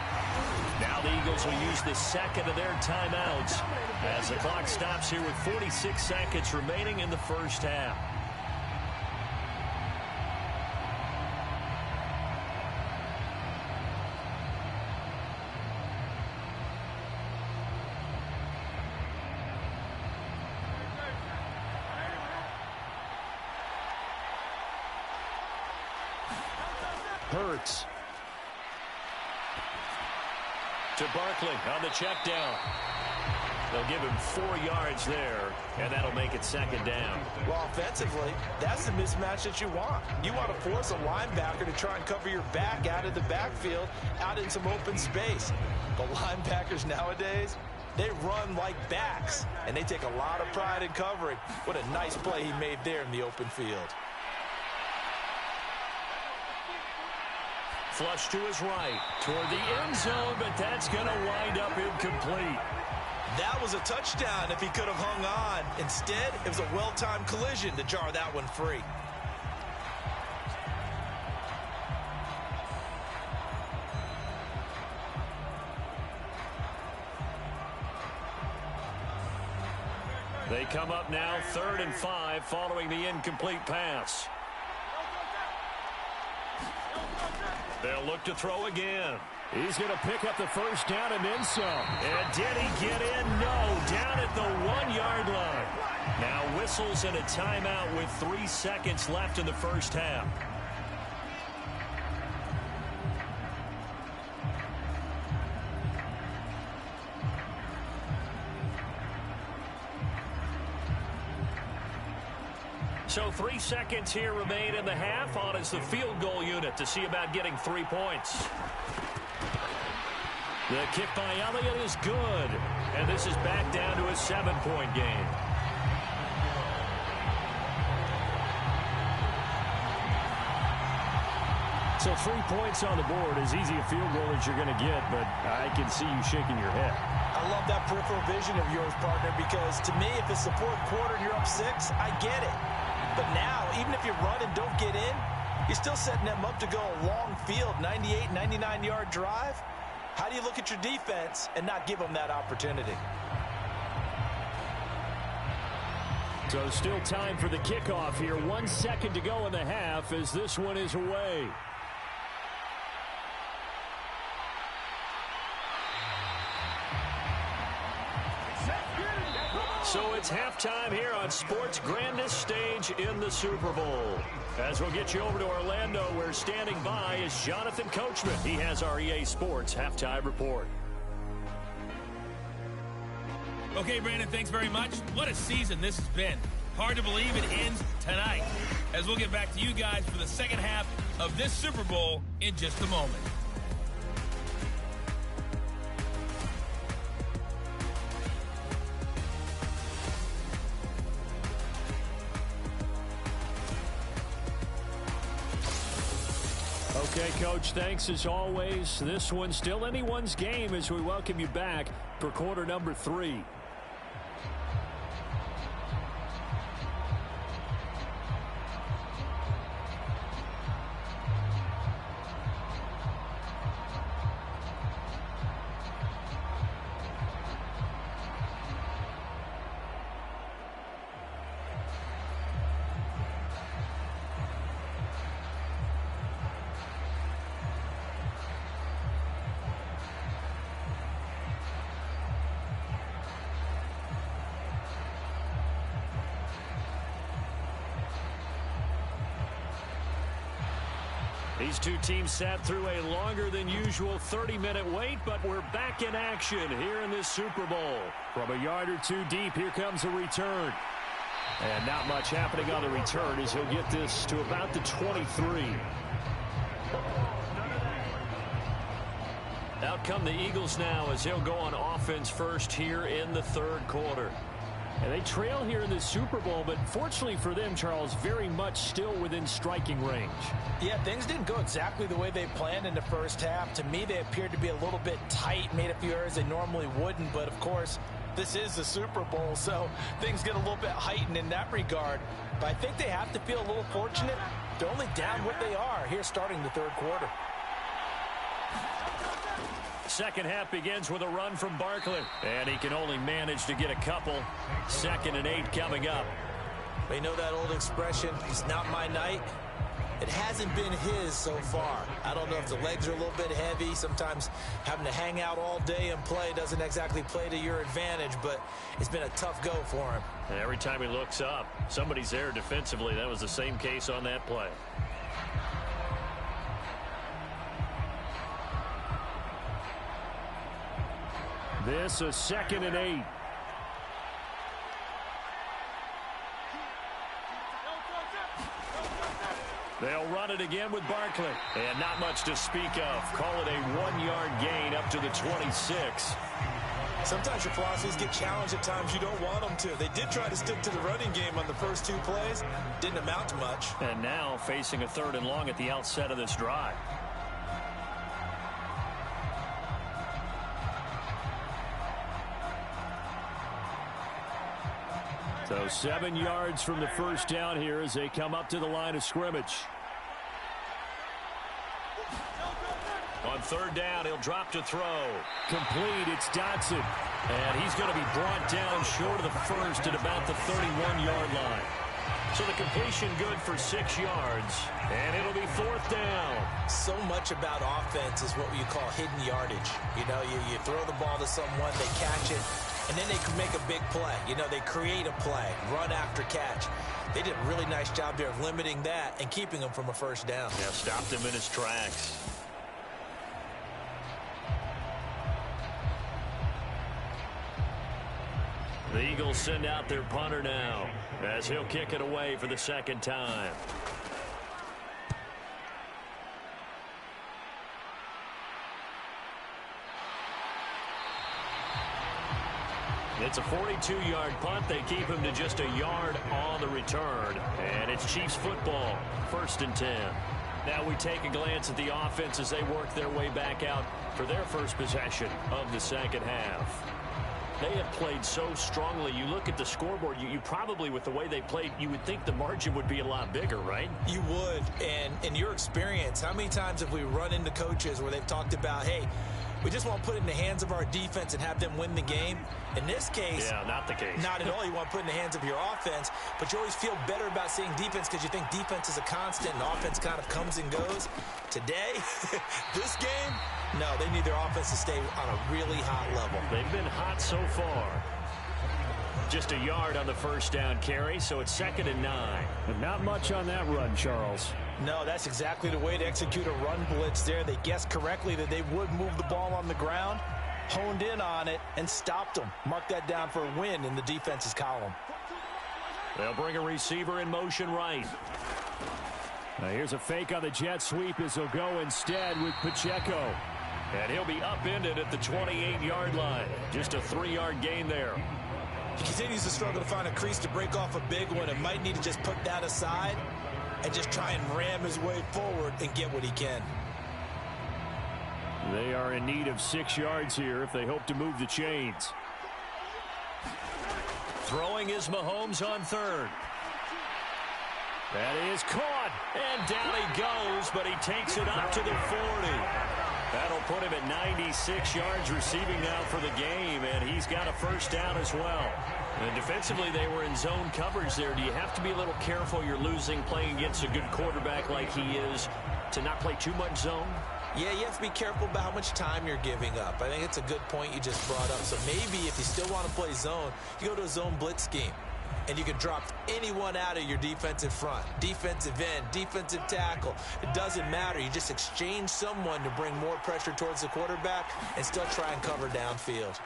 Now the Eagles will use the 2nd of their timeouts as the clock stops here with 46 seconds remaining in the 1st half. Hurts to Barkley on the check down. They'll give him 4 yards there, and that'll make it 2nd down. Well, offensively, that's the mismatch that you want. You want to force a linebacker to try and cover your back out of the backfield, out in some open space. The linebackers nowadays, they run like backs, and they take a lot of pride in covering. What a nice play he made there in the open field. Flush to his right, toward the end zone, but that's going to wind up incomplete. That was a touchdown if he could have hung on. Instead, it was a well-timed collision to jar that one free. They come up now 3rd and 5 following the incomplete pass. They'll look to throw again. He's going to pick up the 1st down and then some. And did he get in? No. Down at the 1-yard line. Now whistles and a timeout with 3 seconds left in the 1st half. So 3 seconds here remain in the half. On is the field goal unit to see about getting 3 points. The kick by Elliott is good. And this is back down to a 7-point game. So 3 points on the board, as easy a field goal as you're going to get, but I can see you shaking your head. I love that peripheral vision of yours, partner, because to me, if it's the 4th quarter and you're up 6, I get it. But now, even if you run and don't get in, you're still setting them up to go a long field, 98, 99-yard drive. How do you look at your defense and not give them that opportunity? So still time for the kickoff here. 1 second to go in the half as this one is away. So it's halftime here on sports' grandest stage in the Super Bowl. As we'll get you over to Orlando, where standing by is Jonathan Coachman. He has our EA Sports Halftime Report. Okay, Brandon, thanks very much. What a season this has been. Hard to believe it ends tonight, as we'll get back to you guys for the second half of this Super Bowl in just a moment. Okay, Coach, thanks as always. This one's still anyone's game as we welcome you back for quarter number 3. These two teams sat through a longer than usual 30-minute wait, but we're back in action here in this Super Bowl. From a yard or two deep, here comes a return. And not much happening on the return as he'll get this to about the 23. Out come the Eagles now as he'll go on offense first here in the third quarter. And they trail here in the Super Bowl, but fortunately for them, Charles, very much still within striking range. Yeah, things didn't go exactly the way they planned in the first half. To me, they appeared to be a little bit tight, made a few errors they normally wouldn't, but of course, this is the Super Bowl, so things get a little bit heightened in that regard. But I think they have to feel a little fortunate. They're only down what they are here starting the third quarter. Second half begins with a run from Barkley, and he can only manage to get a couple. 2nd and 8 coming up. They know that old expression, it's not my night. It hasn't been his so far. I don't know if the legs are a little bit heavy. Sometimes having to hang out all day and play doesn't exactly play to your advantage, but it's been a tough go for him. And every time he looks up, somebody's there defensively. That was the same case on that play. This is 2nd and 8. They'll run it again with Barkley. And not much to speak of. Call it a 1-yard gain up to the 26. Sometimes your philosophies get challenged at times you don't want them to. They did try to stick to the running game on the first 2 plays. Didn't amount to much. And now facing a 3rd and long at the outset of this drive. So 7 yards from the first down here as they come up to the line of scrimmage. On 3rd down, he'll drop to throw. Complete, it's Dotson. And he's going to be brought down short of the first at about the 31-yard line. So the completion good for 6 yards, and it'll be 4th down. So much about offense is what you call hidden yardage. You know, you throw the ball to someone, they catch it, and then they can make a big play. You know, they create a play, run after catch. They did a really nice job there of limiting that and keeping him from a first down. Yeah, stopped him in his tracks. The Eagles send out their punter now as he'll kick it away for the 2nd time. It's a 42-yard punt. They keep him to just a yard on the return. And it's Chiefs football, 1st and 10. Now we take a glance at the offense as they work their way back out for their first possession of the 2nd half. They have played so strongly. You look at the scoreboard, you probably, with the way they played, you would think the margin would be a lot bigger, right? You would. And in your experience, how many times have we run into coaches where they've talked about, hey, we just want to put it in the hands of our defense and have them win the game? In this case, yeah, not the case. Not at all. You want to put it in the hands of your offense, but you always feel better about seeing defense because you think defense is a constant and offense kind of comes and goes. Today, this game, no, they need their offense to stay on a really hot level. They've been hot so far. Just a yard on the first down carry, so it's 2nd and 9. But not much on that run, Charles. No, that's exactly the way to execute a run blitz there. They guessed correctly that they would move the ball on the ground, honed in on it, and stopped them. Mark that down for a win in the defense's column. They'll bring a receiver in motion right. Now here's a fake on the jet sweep as he'll go instead with Pacheco. And he'll be upended at the 28-yard line. Just a 3-yard gain there. He continues to struggle to find a crease to break off a big one and might need to just put that aside and just try and ram his way forward and get what he can. They are in need of 6 yards here if they hope to move the chains. Throwing is Mahomes on 3rd. That is caught. And down he goes, but he takes it up to the 40. That'll put him at 96 yards receiving now for the game, and he's got a first down as well. And defensively, they were in zone coverage there. Do you have to be a little careful you're losing playing against a good quarterback like he is to not play too much zone? Yeah, you have to be careful about how much time you're giving up. I think it's a good point you just brought up. So maybe if you still want to play zone, you go to a zone blitz scheme. and you can drop anyone out of your defensive front. Defensive end, defensive tackle. It doesn't matter. You just exchange someone to bring more pressure towards the quarterback and still try and cover downfield.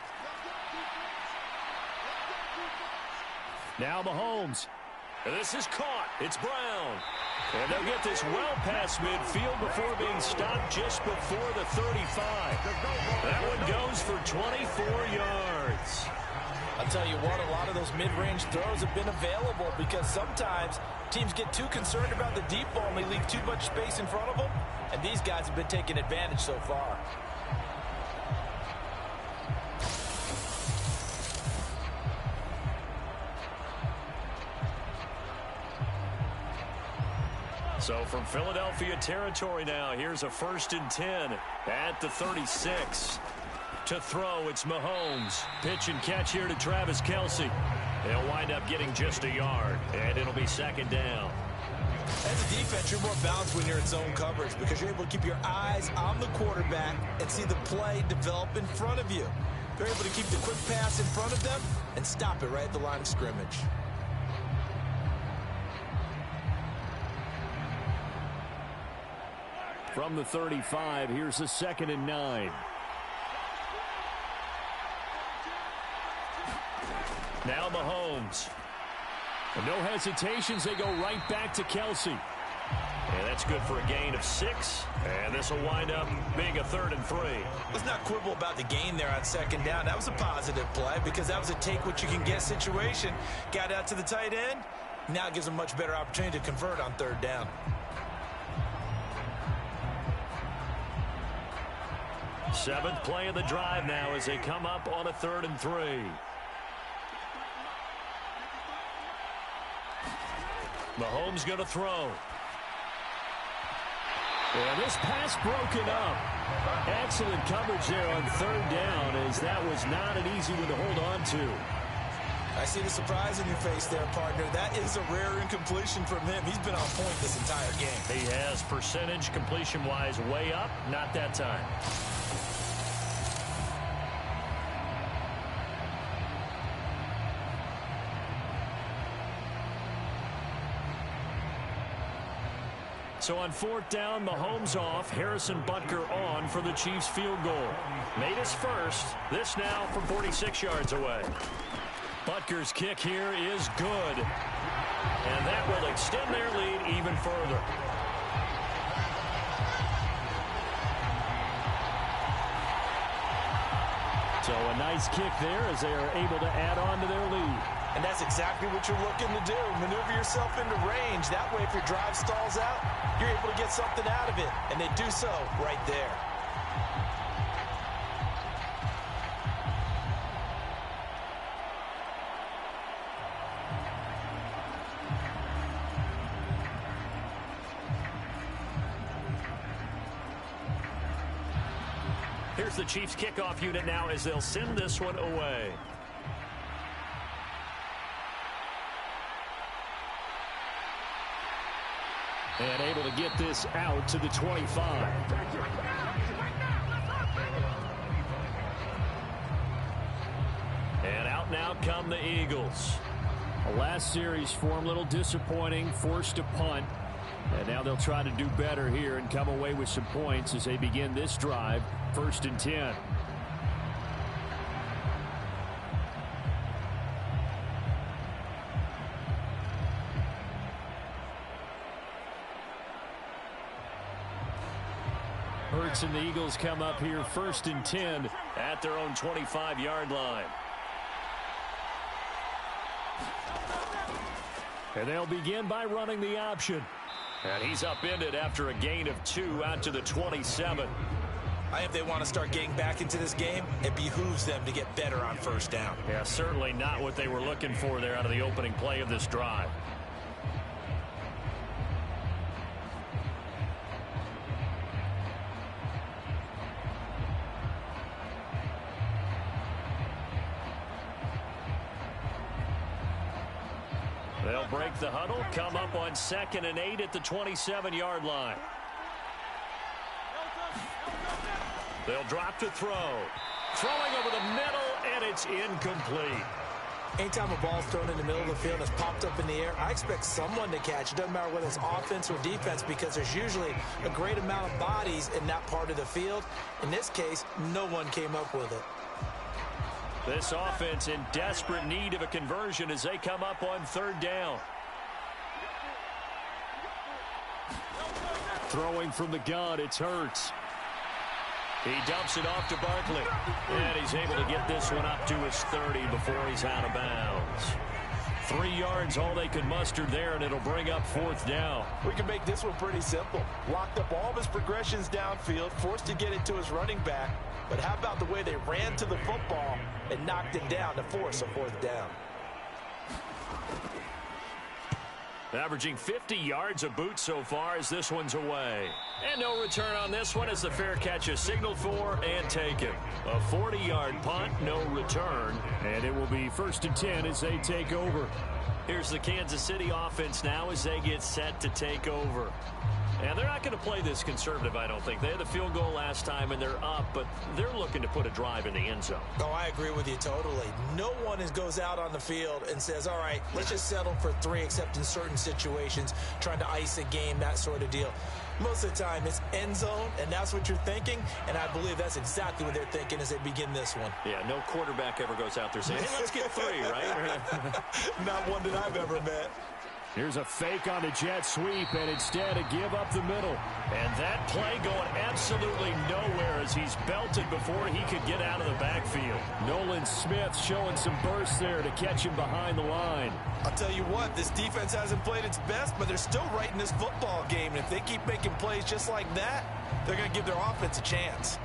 Now Mahomes. This is caught. It's Brown. And they'll get this well past midfield before being stopped just before the 35. That one goes for 24 yards. I'll tell you what, a lot of those mid-range throws have been available because sometimes teams get too concerned about the deep ball and they leave too much space in front of them, and these guys have been taking advantage so far. So from Philadelphia territory now, here's a 1st and 10 at the 36. To throw, it's Mahomes. Pitch and catch here to Travis Kelce. They'll wind up getting just a yard, and it'll be 2nd down. As a defense, you're more balanced when you're in zone coverage because you're able to keep your eyes on the quarterback and see the play develop in front of you. They're able to keep the quick pass in front of them and stop it right at the line of scrimmage. From the 35, here's a 2nd and 9. Now Mahomes. And no hesitations, they go right back to Kelce. And that's good for a gain of 6. And this will wind up being a 3rd and 3. Let's not quibble about the gain there on 2nd down. That was a positive play because that was a take-what-you-can-get situation. Got out to the tight end. Now it gives them a much better opportunity to convert on 3rd down. Seventh play of the drive now as they come up on a 3rd and 3. Mahomes going to throw. And this pass broken up. Excellent coverage there on 3rd down, as that was not an easy one to hold on to. I see the surprise in your face there, partner. That is a rare incompletion from him. He's been on point this entire game. He has percentage completion-wise way up. Not that time. So on 4th down, Mahomes off, Harrison Butker on for the Chiefs field goal. Made his first. This now from 46 yards away. Butker's kick here is good. And that will extend their lead even further. So a nice kick there as they are able to add on to their lead. And that's exactly what you're looking to do. Maneuver yourself into range. That way, if your drive stalls out, you're able to get something out of it. And they do so right there. Here's the Chiefs kickoff unit now as they'll send this one away. And able to get this out to the 25. And out now come the Eagles. The last series for them, a little disappointing, forced a punt. And now they'll try to do better here and come away with some points as they begin this drive, 1st and 10. Hurts and the Eagles come up here 1st and 10 at their own 25-yard line. And they'll begin by running the option. And he's upended after a gain of 2 out to the 27. If they want to start getting back into this game, it behooves them to get better on 1st down. Yeah, certainly not what they were looking for there out of the opening play of this drive. They'll break the huddle, come up on 2nd and 8 at the 27-yard line. They'll drop to throw. Throwing over the middle, and it's incomplete. Anytime a ball's thrown in the middle of the field and it's popped up in the air, I expect someone to catch. It doesn't matter whether it's offense or defense, because there's usually a great amount of bodies in that part of the field. In this case, no one came up with it. This offense in desperate need of a conversion as they come up on third down. Throwing from the gun, it's Hurts. He dumps it off to Barkley. And he's able to get this one up to his 30 before he's out of bounds. 3 yards, all they could muster there, and it'll bring up fourth down. We can make this one pretty simple. Locked up all of his progressions downfield, forced to get it to his running back. But how about the way they ran to the football and knocked him down to force a fourth down? Averaging 50 yards a boot so far as this one's away. And no return on this one as the fair catch is signaled for and taken. A 40-yard punt, no return. And it will be 1st and 10 as they take over. Here's the Kansas City offense now as they get set to take over. And they're not going to play this conservative, I don't think. They had the field goal last time, and they're up, but they're looking to put a drive in the end zone. Oh, I agree with you totally. No one goes out on the field and says, all right, let's just settle for 3, except in certain situations, trying to ice a game, that sort of deal. Most of the time, it's end zone, and that's what you're thinking, and I believe that's exactly what they're thinking as they begin this one. Yeah, no quarterback ever goes out there saying, hey, let's get 3, right? Not one that I've ever met. Here's a fake on the jet sweep, and instead a give up the middle. And that play going absolutely nowhere as he's belted before he could get out of the backfield. Nolan Smith showing some burst there to catch him behind the line. I'll tell you what, this defense hasn't played its best, but they're still right in this football game. And if they keep making plays just like that, they're going to give their offense a chance.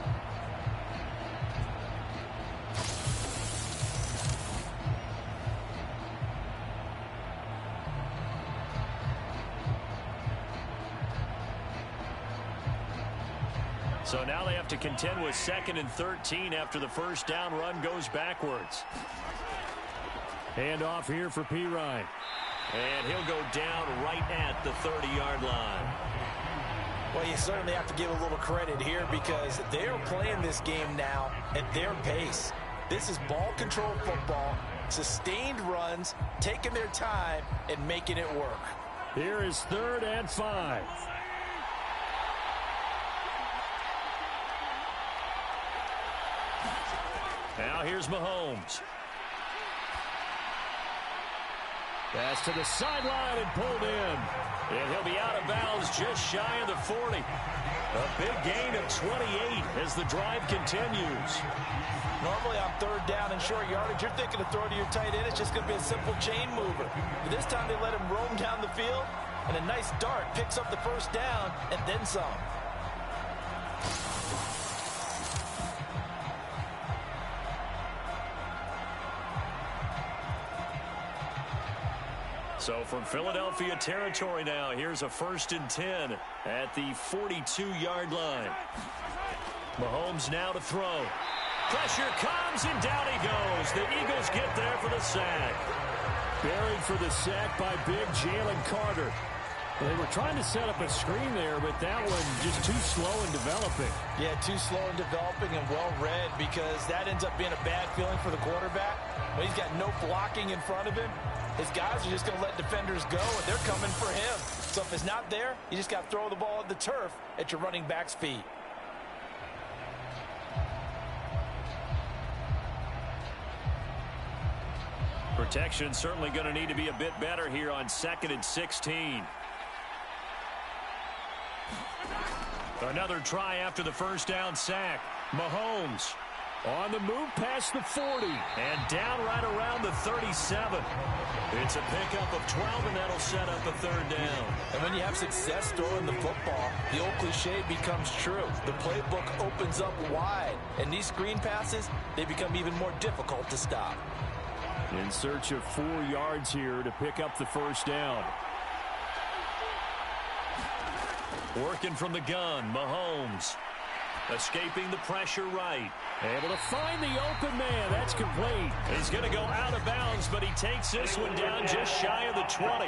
So now they have to contend with 2nd and 13 after the first down run goes backwards. Hand off here for Pirine. And he'll go down right at the 30-yard line. Well, you certainly have to give a little credit here because they're playing this game now at their pace. This is ball control football, sustained runs, taking their time, and making it work. Here is 3rd and 5. Now here's Mahomes. Pass to the sideline and pulled in. And he'll be out of bounds just shy of the 40. A big gain of 28 as the drive continues. Normally on 3rd down and short yardage, you're thinking to throw to your tight end. It's just going to be a simple chain mover. But this time they let him roam down the field, and a nice dart picks up the first down and then some. So from Philadelphia territory now, here's a 1st and 10 at the 42-yard line. Mahomes now to throw. Pressure comes, and down he goes. The Eagles get there for the sack. Buried for the sack by big Jalen Carter. They were trying to set up a screen there, but that one just too slow in developing. Yeah, too slow in developing and well read, because that ends up being a bad feeling for the quarterback. But he's got no blocking in front of him. His guys are just going to let defenders go, and they're coming for him. So if it's not there, you just got to throw the ball at the turf at your running back's feet. Protection certainly going to need to be a bit better here on 2nd and 16. Another try after the first down sack. Mahomes on the move past the 40 and down right around the 37. It's a pickup of 12, and that'll set up a 3rd down. And when you have success throwing the football, the old cliche becomes true. The playbook opens up wide, and these screen passes, they become even more difficult to stop. In search of 4 yards here to pick up the first down. Working from the gun, Mahomes. Escaping the pressure right. Able to find the open man. That's complete. He's going to go out of bounds, but he takes this one down just shy of the 20.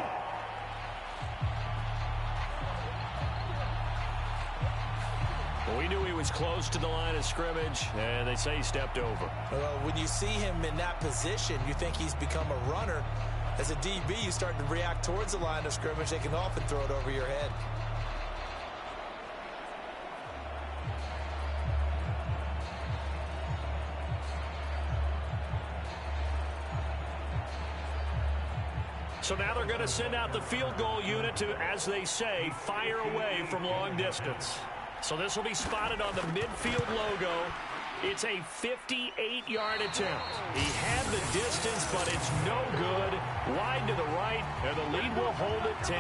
Well, we knew he was close to the line of scrimmage, and they say he stepped over. Well, when you see him in that position, you think he's become a runner. As a DB, you start to react towards the line of scrimmage. They can often throw it over your head. So now they're going to send out the field goal unit to, as they say, fire away from long distance. So this will be spotted on the midfield logo. It's a 58-yard attempt. He had the distance, but it's no good. Wide to the right, and the lead will hold at 10.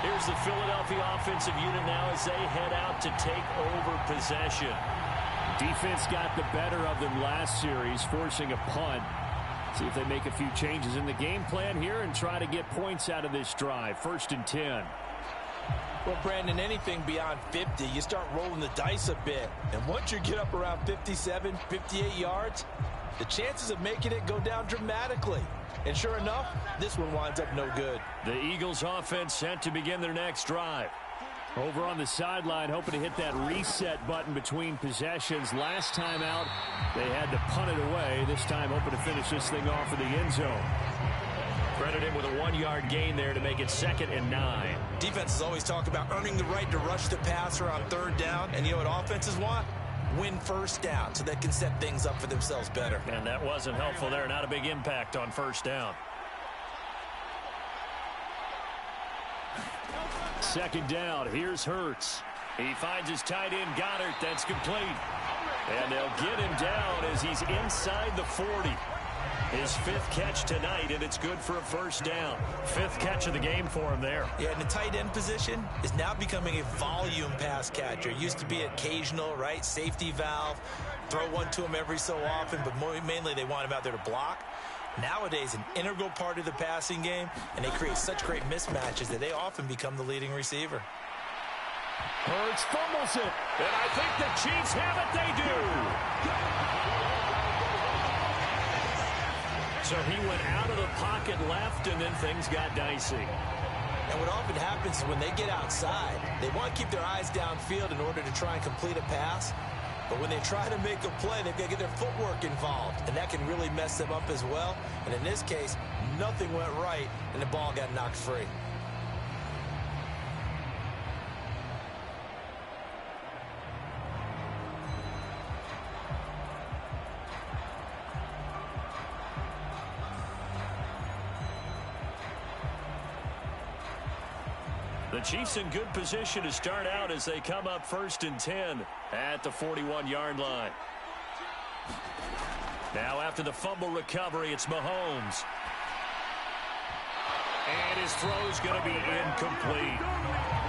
Here's the Philadelphia offensive unit now as they head out to take over possession. Defense got the better of them last series, forcing a punt. See if they make a few changes in the game plan here and try to get points out of this drive. 1st and 10. Well, Brandon, anything beyond 50, you start rolling the dice a bit. And once you get up around 57, 58 yards, the chances of making it go down dramatically. And sure enough, this one winds up no good. The Eagles offense set to begin their next drive. Over on the sideline, hoping to hit that reset button between possessions. Last time out, they had to punt it away. This time, hoping to finish this thing off in the end zone. Credit him with a 1-yard gain there to make it 2nd and 9. Defenses always talk about earning the right to rush the passer on 3rd down. And you know what offenses want? Win 1st down so they can set things up for themselves better. And that wasn't helpful there. Not a big impact on 1st down. 2nd down. Here's Hurts. He finds his tight end, Goddard. That's complete. And they'll get him down as he's inside the 40. His 5th catch tonight, and it's good for a 1st down. 5th catch of the game for him there. Yeah, and the tight end position is now becoming a volume pass catcher. It used to be occasional, right? Safety valve. Throw one to him every so often, but mainly they want him out there to block. Nowadays, an integral part of the passing game, and they create such great mismatches that they often become the leading receiver. Hurts fumbles it. And I think the Chiefs have it. They do. So he went out of the pocket left, and then things got dicey. And what often happens is when they get outside, they want to keep their eyes downfield in order to try and complete a pass. But when they try to make a play, they've got to get their footwork involved. And that can really mess them up as well. And in this case, nothing went right, and the ball got knocked free. The Chiefs in good position to start out as they come up 1st and 10 at the 41-yard line. Now after the fumble recovery, it's Mahomes. And his throw is going to be incomplete.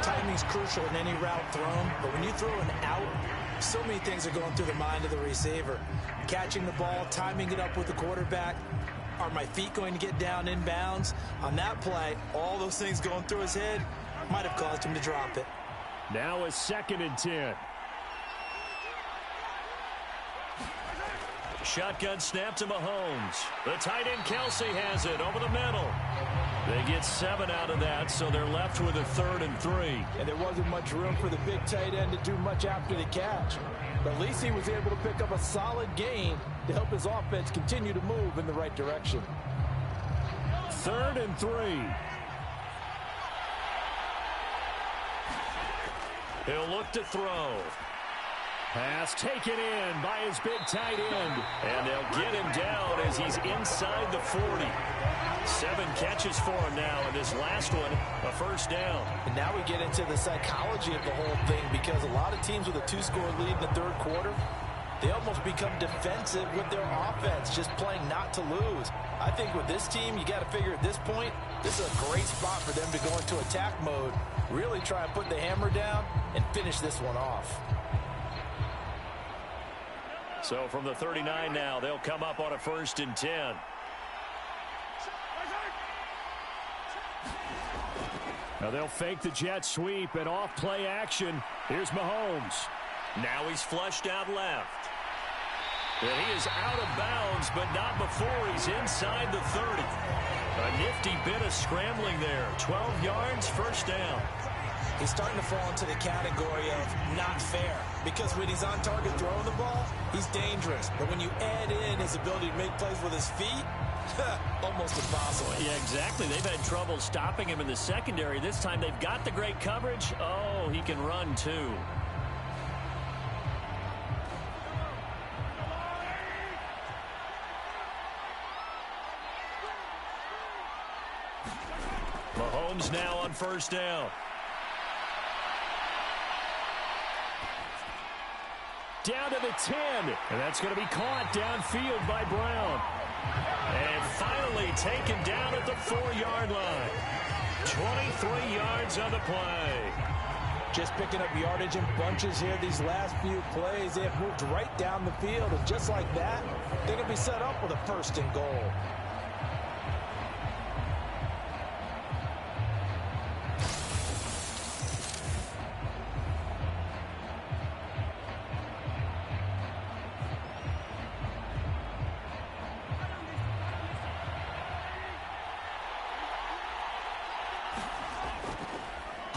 Timing's crucial in any route thrown, but when you throw an out, so many things are going through the mind of the receiver. Catching the ball, timing it up with the quarterback. Are my feet going to get down in bounds? On that play, all those things going through his head might have caused him to drop it. Now a 2nd and 10. Shotgun snap to Mahomes. The tight end Kelsey has it over the middle. They get 7 out of that, so they're left with a 3rd and 3. And there wasn't much room for the big tight end to do much after the catch. But at least he was able to pick up a solid gain to help his offense continue to move in the right direction. 3rd and 3. He'll look to throw. Pass taken in by his big tight end. And they'll get him down as he's inside the 40. 7 catches for him now, and this last one, a 1st down. And now we get into the psychology of the whole thing, because a lot of teams with a 2-score lead in the 3rd quarter, they almost become defensive with their offense, just playing not to lose. I think with this team, you got to figure at this point, this is a great spot for them to go into attack mode, really try and put the hammer down and finish this one off. So from the 39 now, they'll come up on a 1st and 10. Now they'll fake the jet sweep and off play action. Here's Mahomes. Now he's flushed out left. And he is out of bounds, but not before he's inside the 30. A nifty bit of scrambling there. 12 yards, first down. He's starting to fall into the category of not fair, because when he's on target throwing the ball, he's dangerous. But when you add in his ability to make plays with his feet, almost impossible. Yeah, exactly. They've had trouble stopping him in the secondary. This time they've got the great coverage. Oh, he can run too. Mahomes now on first down. Down to the 10. And that's going to be caught downfield by Brown. And finally taken down at the 4-yard line. 23 yards on the play. Just picking up yardage in bunches here these last few plays. They have moved right down the field. And just like that, they're going to be set up with a first and goal.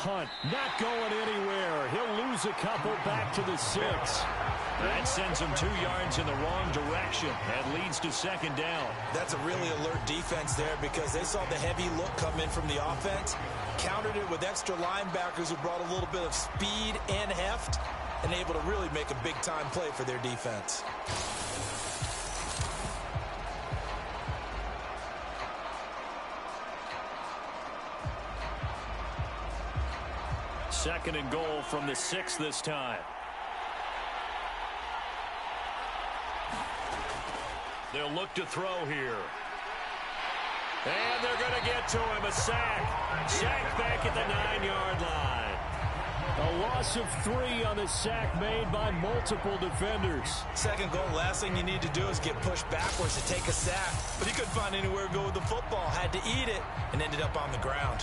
Hunt not going anywhere. He'll lose a couple back to the 6. That sends him 2 yards in the wrong direction and leads to second down. That's a really alert defense there, because they saw the heavy look come in from the offense, countered it with extra linebackers who brought a little bit of speed and heft, and able to really make a big-time play for their defense. Second and goal from the 6 this time. They'll look to throw here. And they're going to get to him. A sack. Sack back at the 9-yard line. A loss of 3 on the sack made by multiple defenders. Second goal, last thing you need to do is get pushed backwards to take a sack. But he couldn't find anywhere to go with the football. Had to eat it and ended up on the ground.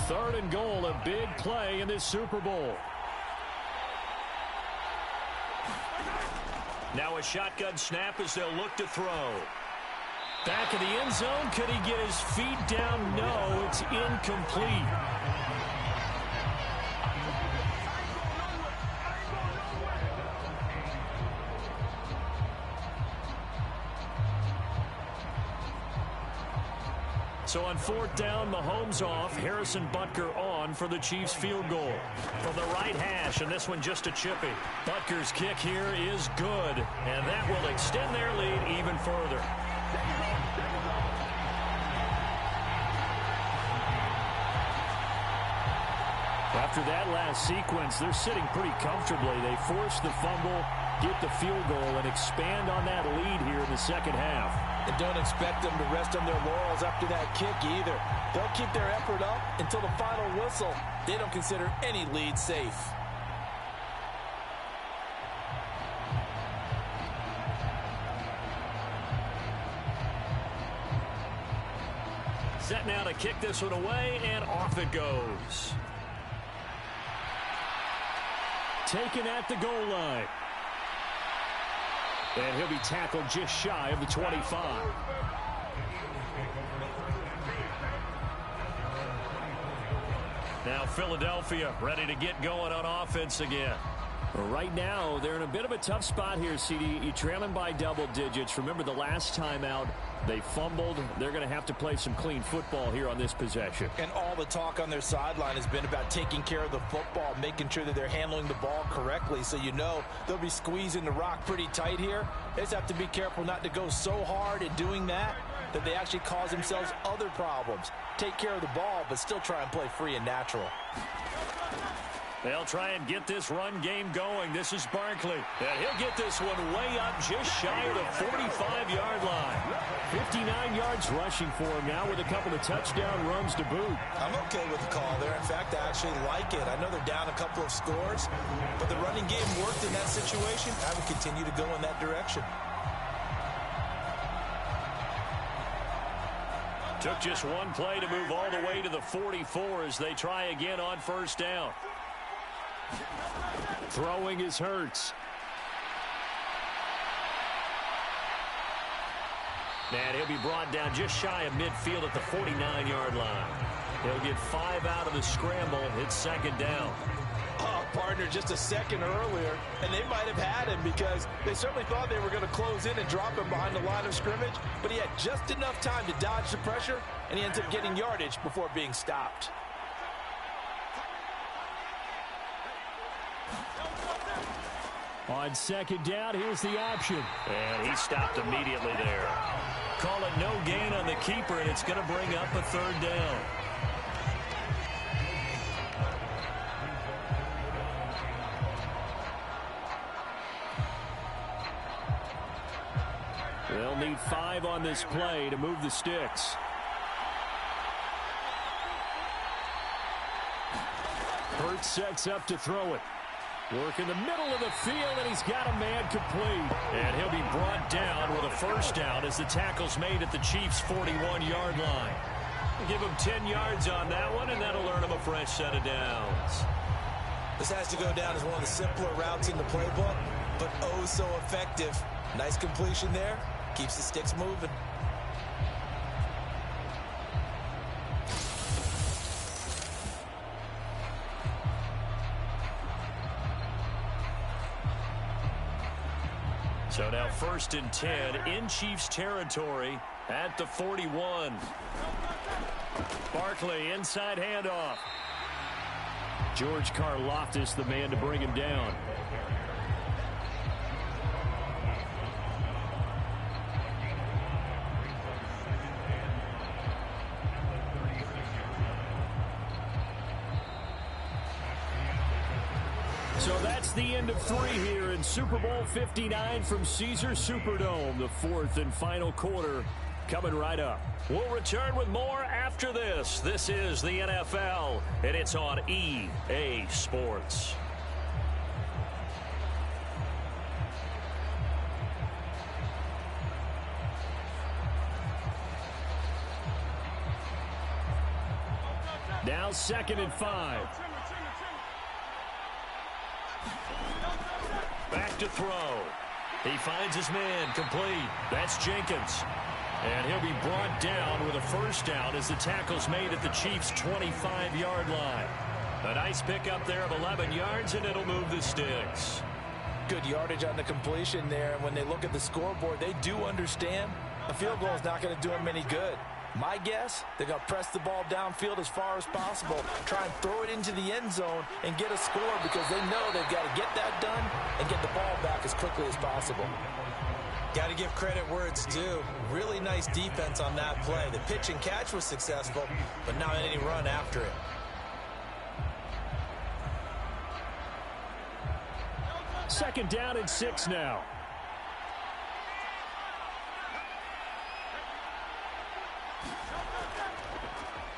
Third and goal, a big play in this Super Bowl. Now a shotgun snap as they'll look to throw. Back in the end zone. Could he get his feet down? No, it's incomplete. So on fourth down, Mahomes off, Harrison Butker on for the Chiefs field goal. From the right hash, and this one just a chippy. Butker's kick here is good, and that will extend their lead even further. After that last sequence, they're sitting pretty comfortably. They force the fumble, get the field goal, and expand on that lead here in the second half. And don't expect them to rest on their laurels after that kick either. They'll keep their effort up until the final whistle. They don't consider any lead safe. Set now to kick this one away, and off it goes. Taken at the goal line. And he'll be tackled just shy of the 25. Now Philadelphia ready to get going on offense again. Well, right now, they're in a bit of a tough spot here, CD. You're trailing by double digits. Remember the last time out, they fumbled. They're going to have to play some clean football here on this possession. And all the talk on their sideline has been about taking care of the football, making sure that they're handling the ball correctly. So you know they'll be squeezing the rock pretty tight here. They just have to be careful not to go so hard in doing that they actually cause themselves other problems. Take care of the ball, but still try and play free and natural. They'll try and get this run game going. This is Barkley. And he'll get this one way up just shy of the 45-yard line. 59 yards rushing for him now with a couple of touchdown runs to boot. I'm okay with the call there. In fact, I actually like it. I know they're down a couple of scores, but the running game worked in that situation. I would continue to go in that direction. Took just one play to move all the way to the 44 as they try again on first down. Throwing is Hurts. And he'll be brought down just shy of midfield at the 49-yard line. He'll get 5 out of the scramble. It's second down. Oh, partner, just a second earlier, and they might have had him because they certainly thought they were going to close in and drop him behind the line of scrimmage, but he had just enough time to dodge the pressure, and he ends up getting yardage before being stopped. On second down, here's the option. And he stopped immediately there. Call it no gain on the keeper, and it's going to bring up a third down. They'll need 5 on this play to move the sticks. Hurts sets up to throw it. Work in the middle of the field, and he's got a man complete. And he'll be brought down with a first down as the tackle's made at the Chiefs' 41-yard line. Give him 10 yards on that one, and that'll earn him a fresh set of downs. This has to go down as one of the simpler routes in the playbook, but oh so effective. Nice completion there. Keeps the sticks moving. So now 1st and 10 in Chiefs territory at the 41. Barkley inside handoff. George Karlaftis, the man to bring him down. So that's the end of 3 here in Super Bowl 59 from Caesars Superdome. The 4th and final quarter coming right up. We'll return with more after this. This is the NFL, and it's on EA Sports. Now 2nd and 5. Back to throw. He finds his man complete. That's Jenkins. And he'll be brought down with a first down as the tackle's made at the Chiefs' 25-yard line. A nice pickup there of 11 yards, and it'll move the sticks. Good yardage on the completion there, and when they look at the scoreboard, they do understand a field goal is not going to do them any good. My guess, they're going to press the ball downfield as far as possible, try and throw it into the end zone and get a score because they know they've got to get that done and get the ball back as quickly as possible. Got to give credit where it's due. Really nice defense on that play. The pitch and catch was successful, but not any run after it. Second down and 6 now.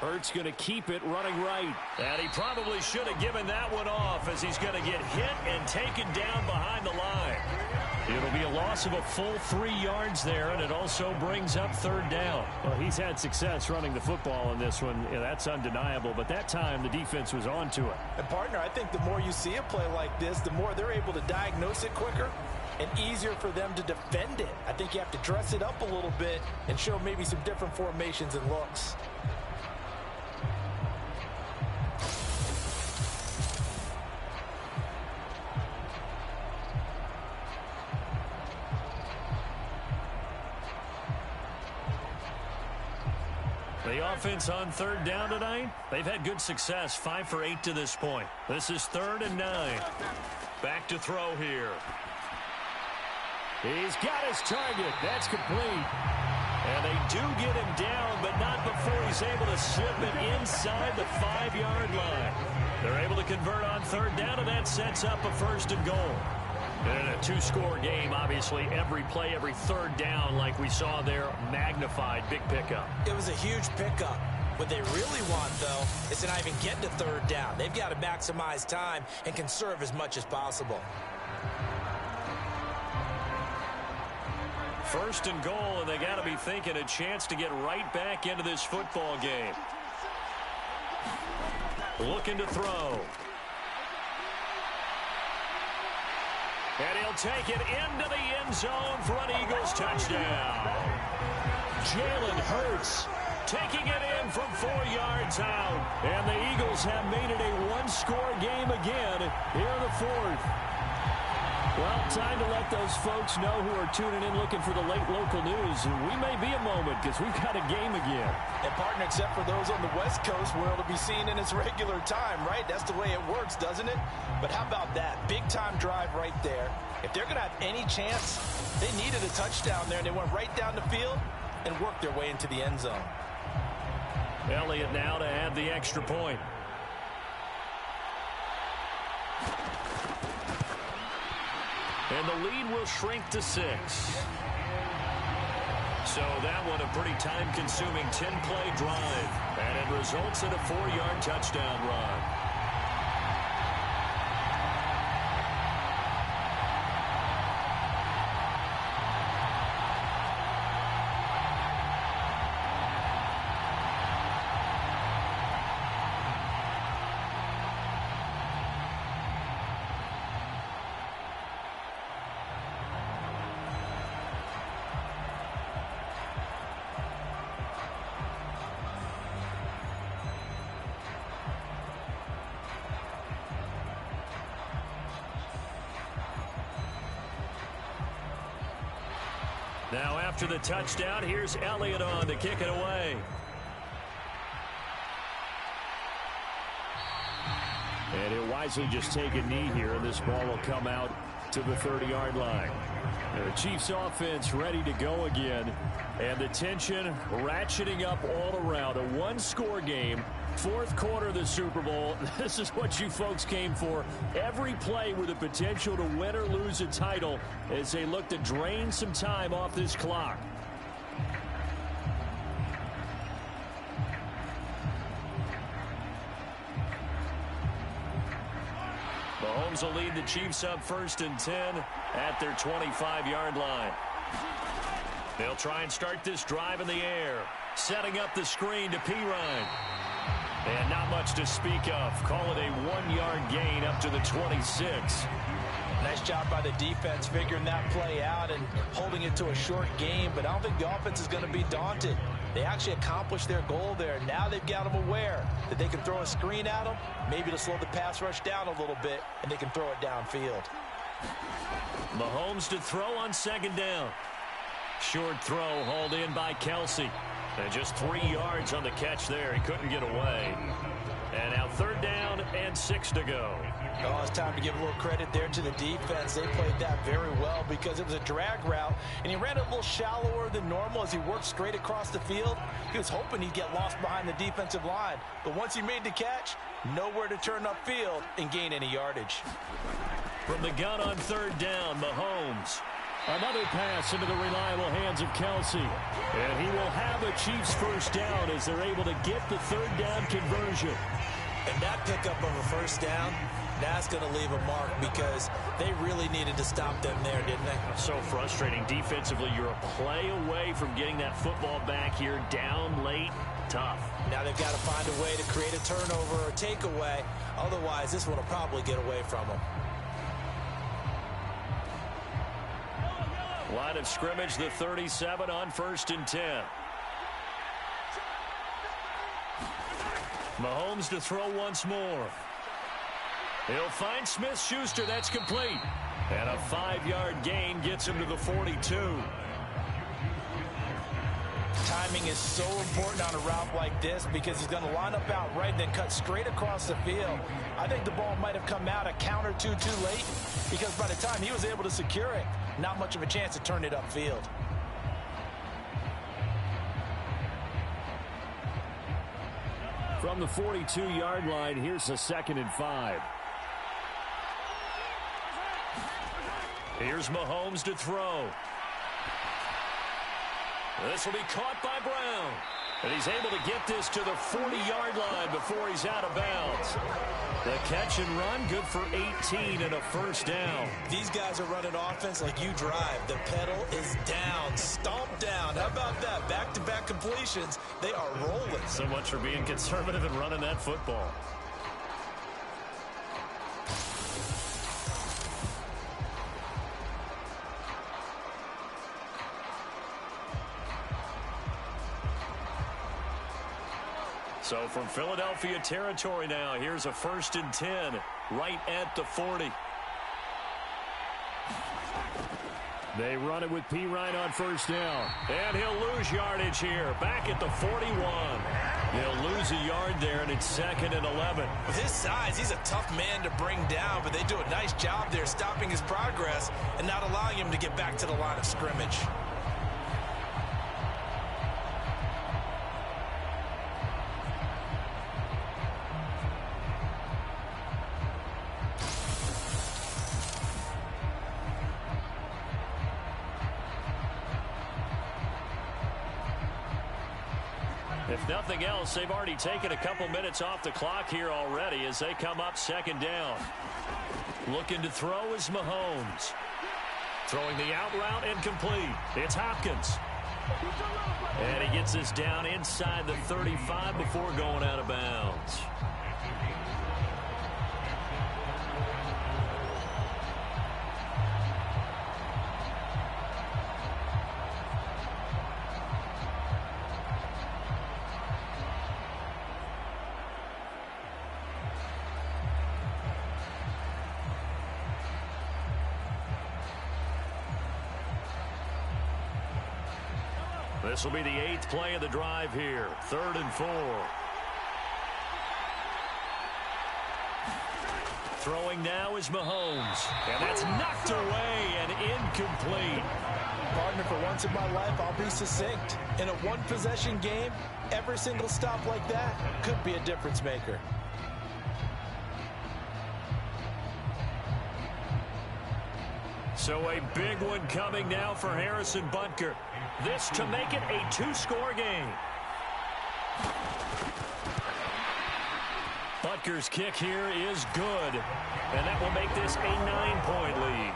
Hurts going to keep it running right. And he probably should have given that one off as he's going to get hit and taken down behind the line. It'll be a loss of a full 3 yards there, and it also brings up third down. Well, he's had success running the football in this one. Yeah, that's undeniable, but that time the defense was on to it. And, partner, I think the more you see a play like this, the more they're able to diagnose it quicker and easier for them to defend it. I think you have to dress it up a little bit and show maybe some different formations and looks. The offense on third down tonight, they've had good success, 5 for 8 to this point. This is 3rd and 9. Back to throw here. He's got his target. That's complete. And they do get him down, but not before he's able to slip it inside the 5-yard line. They're able to convert on third down, and that sets up a 1st and goal. In a 2-score game, obviously, every play, every third down, like we saw there, magnified. Big pickup. It was a huge pickup. What they really want, though, is to not even get to third down. They've got to maximize time and conserve as much as possible. 1st and goal, and they got to be thinking a chance to get right back into this football game. Looking to throw. And he'll take it into the end zone for an Eagles touchdown. Jalen Hurts taking it in from 4 yards out. And the Eagles have made it a 1-score game again here in the 4th. Well, time to let those folks know who are tuning in looking for the late local news. We may be a moment because we've got a game again. And partner, except for those on the West Coast, where it'll be seen in its regular time, right? That's the way it works, doesn't it? But how about that? Big-time drive right there. If they're going to have any chance, they needed a touchdown there, and they went right down the field and worked their way into the end zone. Elliott now to add the extra point. And the lead will shrink to 6. So that one a pretty time-consuming 10-play drive. And it results in a 4-yard touchdown run. Now after the touchdown, here's Elliott on to kick it away. And he'll wisely just take a knee here, and this ball will come out to the 30-yard line. And the Chiefs offense ready to go again. And the tension ratcheting up all around. A 1-score game. 4th quarter of the Super Bowl. This is what you folks came for. Every play with the potential to win or lose a title as they look to drain some time off this clock. Mahomes will lead the Chiefs up 1st and 10 at their 25-yard line. They'll try and start this drive in the air. Setting up the screen to Pirine. And not much to speak of. Call it a 1-yard gain up to the 26. Nice job by the defense figuring that play out and holding it to a short game, but I don't think the offense is going to be daunted. They actually accomplished their goal there. Now they've got them aware that they can throw a screen at them, maybe to slow the pass rush down a little bit, and they can throw it downfield. Mahomes to throw on 2nd down. Short throw hauled in by Kelsey. And just 3 yards on the catch there. He couldn't get away. And now 3rd down and 6 to go. Oh, it's time to give a little credit there to the defense. They played that very well because it was a drag route, and he ran it a little shallower than normal as he worked straight across the field. He was hoping he'd get lost behind the defensive line. But once he made the catch, nowhere to turn upfield and gain any yardage. From the gun on 3rd down, Mahomes. Another pass into the reliable hands of Kelsey. And he will have a Chiefs 1st down as they're able to get the 3rd down conversion. And that pickup of a 1st down, that's going to leave a mark because they really needed to stop them there, didn't they? So frustrating. Defensively, you're a play away from getting that football back here down late. Tough. Now they've got to find a way to create a turnover or takeaway. Otherwise, this one will probably get away from them. Line of scrimmage, the 37 on 1st and 10. Mahomes to throw once more. He'll find Smith-Schuster. That's complete. And a 5-yard gain gets him to the 42. Timing is so important on a route like this because he's going to line up out right and then cut straight across the field. I think the ball might have come out a count or two too late because by the time he was able to secure it, not much of a chance to turn it upfield. From the 42-yard line, here's a 2nd and 5. Here's Mahomes to throw. This will be caught by Brown. And he's able to get this to the 40-yard line before he's out of bounds. The catch and run, good for 18 and a first down. These guys are running offense like you drive. The pedal is down, stomped down. How about that? Back-to-back completions. They are rolling. So much for being conservative and running that football. So from Philadelphia territory now, here's a 1st and 10 right at the 40. They run it with P. Ryan on 1st down. And he'll lose yardage here. Back at the 41. They'll lose a yard there, and it's 2nd and 11. With his size, he's a tough man to bring down, but they do a nice job there stopping his progress and not allowing him to get back to the line of scrimmage. If nothing else, they've already taken a couple minutes off the clock here already as they come up 2nd down. Looking to throw is Mahomes. Throwing the out route incomplete. It's Hopkins. And he gets this down inside the 35 before going out of bounds. This will be the 8th play of the drive here. 3rd and 4. Throwing now is Mahomes. And that's knocked away and incomplete. Partner, for once in my life, I'll be succinct. In a one-possession game, every single stop like that could be a difference maker. So a big one coming now for Harrison Butker. This to make it a 2-score game. Butker's kick here is good. And that will make this a 9-point lead.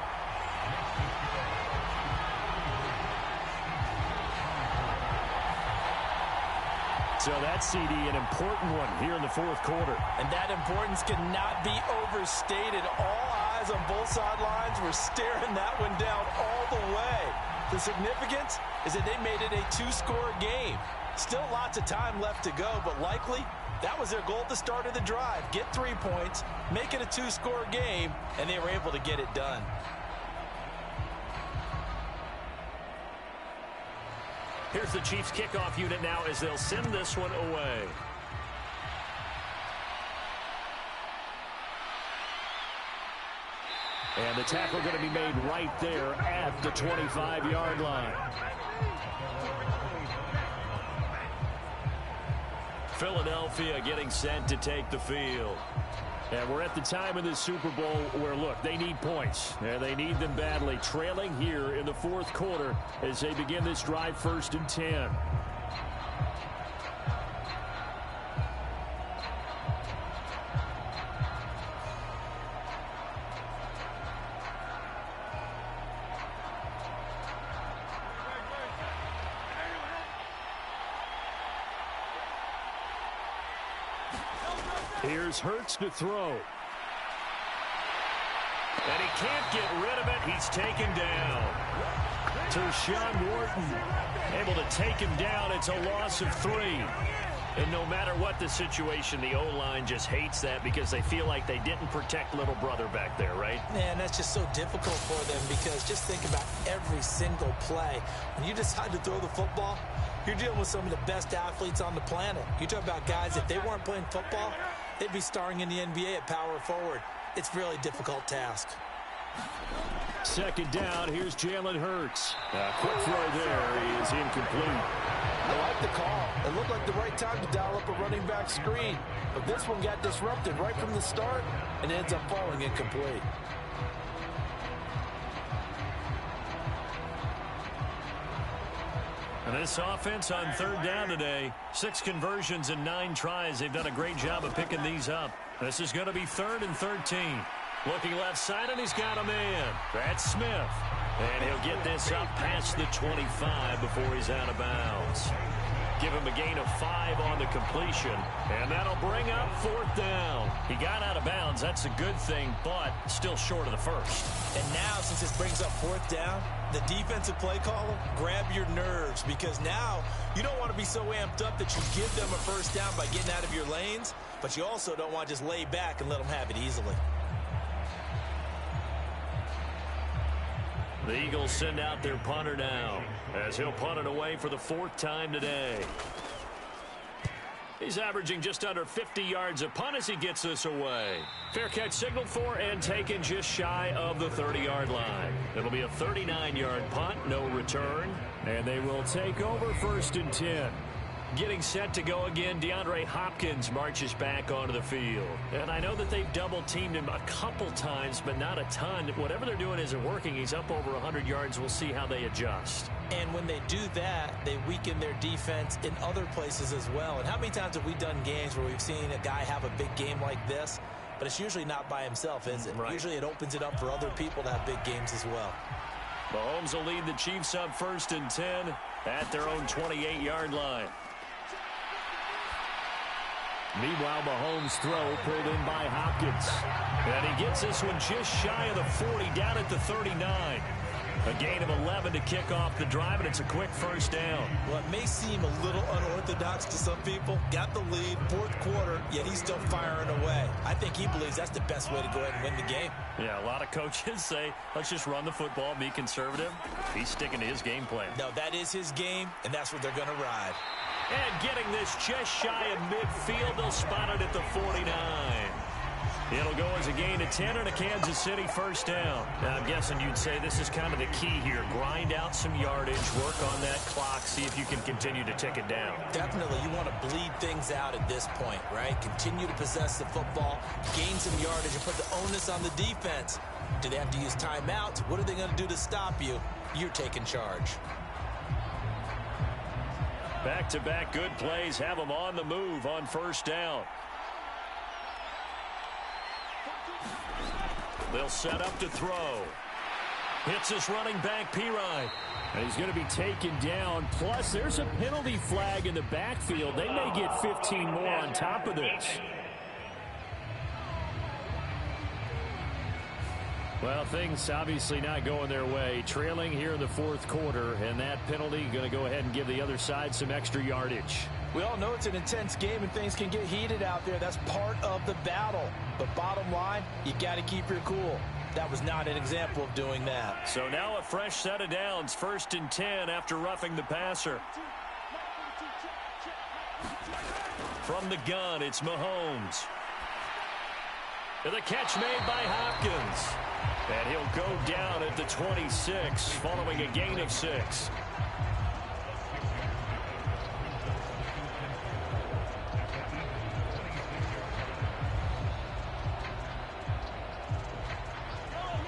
So that CD, an important one here in the 4th quarter. And that importance cannot be overstated. All eyes on both sidelines were staring that one down all the way. The significance is that they made it a 2-score game. Still lots of time left to go, but likely that was their goal at the start of the drive. Get 3 points, make it a 2-score game, and they were able to get it done. Here's the Chiefs kickoff unit now as they'll send this one away. And the tackle going to be made right there at the 25-yard line. Philadelphia getting set to take the field. And we're at the time in the Super Bowl where, look, they need points. And they need them badly. Trailing here in the 4th quarter as they begin this drive 1st and 10. Here's Hurts to throw. And he can't get rid of it. He's taken down. Tershawn Wharton Able to take him down. It's a loss of 3. And no matter what the situation, the O-line just hates that because they feel like they didn't protect little brother back there, right? Man, that's just so difficult for them because just think about every single play. When you decide to throw the football, you're dealing with some of the best athletes on the planet. You talk about guys, if they weren't playing football, they'd be starring in the NBA at power forward. It's a really difficult task. 2nd down, here's Jalen Hurts. Quick throw there is incomplete. I like the call. It looked like the right time to dial up a running back screen. But this one got disrupted right from the start and ends up falling incomplete. And this offense on 3rd down today, 6 conversions and 9 tries. They've done a great job of picking these up. This is going to be 3rd and 13. Looking left side, and he's got a man. That's Smith. And he'll get this up past the 25 before he's out of bounds. Give him a gain of 5 on the completion, and that'll bring up 4th down. He got out of bounds. That's a good thing, but still short of the first. And now, since this brings up 4th down, the defensive play caller, grab your nerves, because now you don't want to be so amped up that you give them a first down by getting out of your lanes, but you also don't want to just lay back and let them have it easily. The Eagles send out their punter now, as he'll punt it away for the 4th time today. He's averaging just under 50 yards a punt as he gets this away. Fair catch signaled for and taken just shy of the 30-yard line. It'll be a 39-yard punt, no return, and they will take over 1st and 10. Getting set to go again, DeAndre Hopkins marches back onto the field. And I know that they've double-teamed him a couple times, but not a ton. Whatever they're doing isn't working. He's up over 100 yards. We'll see how they adjust. And when they do that, they weaken their defense in other places as well. And how many times have we done games where we've seen a guy have a big game like this? But it's usually not by himself, is it? Right. Usually it opens it up for other people to have big games as well. Mahomes will lead the Chiefs up 1st and 10 at their own 28-yard line. Meanwhile, Mahomes' throw pulled in by Hopkins. And he gets this one just shy of the 40, down at the 39. A gain of 11 to kick off the drive, and it's a quick 1st down. Well, it may seem a little unorthodox to some people. Got the lead, 4th quarter, yet he's still firing away. I think he believes that's the best way to go ahead and win the game. Yeah, a lot of coaches say, let's just run the football, be conservative. He's sticking to his game plan. No, that is his game, and that's what they're going to ride. And getting this just shy of midfield, they'll spot it at the 49. It'll go as a gain of 10 and a Kansas City 1st down. Now, I'm guessing you'd say this is kind of the key here. Grind out some yardage, work on that clock, see if you can continue to tick it down. Definitely, you want to bleed things out at this point, right? Continue to possess the football, gain some yardage, and put the onus on the defense. Do they have to use timeouts? What are they going to do to stop you? You're taking charge. Back-to-back good plays have them on the move on 1st down. They'll set up to throw. Hits his running back, Pirine. And he's going to be taken down. Plus, there's a penalty flag in the backfield. They may get 15 more on top of this. Well, things obviously not going their way. Trailing here in the 4th quarter, and that penalty going to go ahead and give the other side some extra yardage. We all know it's an intense game and things can get heated out there. That's part of the battle. But bottom line, you got to keep your cool. That was not an example of doing that. So now a fresh set of downs. 1st and 10 after roughing the passer. From the gun, it's Mahomes. The catch made by Hopkins. And he'll go down at the 26 following a gain of 6.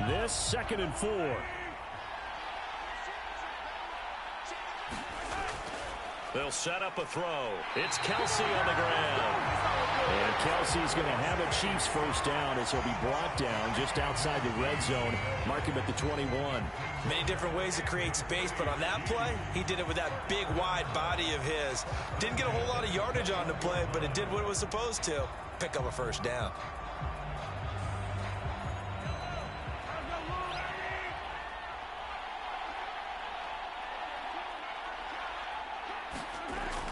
This 2nd and 4. They'll set up a throw. It's Kelsey on the ground. And Kelsey's going to have a Chiefs 1st down as he'll be brought down just outside the red zone. Mark him at the 21. Many different ways to create space, but on that play, he did it with that big, wide body of his. Didn't get a whole lot of yardage on the play, but it did what it was supposed to. Pick up a 1st down.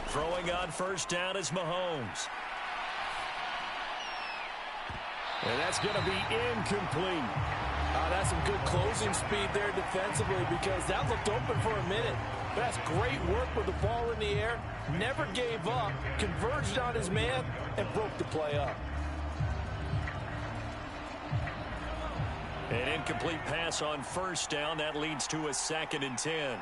Throwing on 1st down is Mahomes. And that's going to be incomplete. That's some good closing speed there defensively because that looked open for a minute. But that's great work with the ball in the air. Never gave up, converged on his man, and broke the play up. An incomplete pass on 1st down. That leads to a 2nd and 10.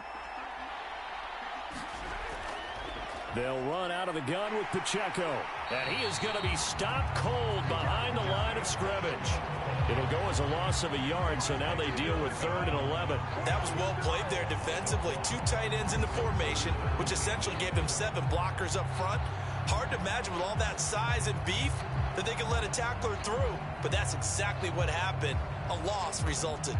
They'll run out of the gun with Pacheco. And he is going to be stopped cold behind the line of scrimmage. It'll go as a loss of a yard, so now they deal with 3rd and 11. That was well played there defensively. 2 tight ends in the formation, which essentially gave them 7 blockers up front. Hard to imagine with all that size and beef that they could let a tackler through. But that's exactly what happened. A loss resulted.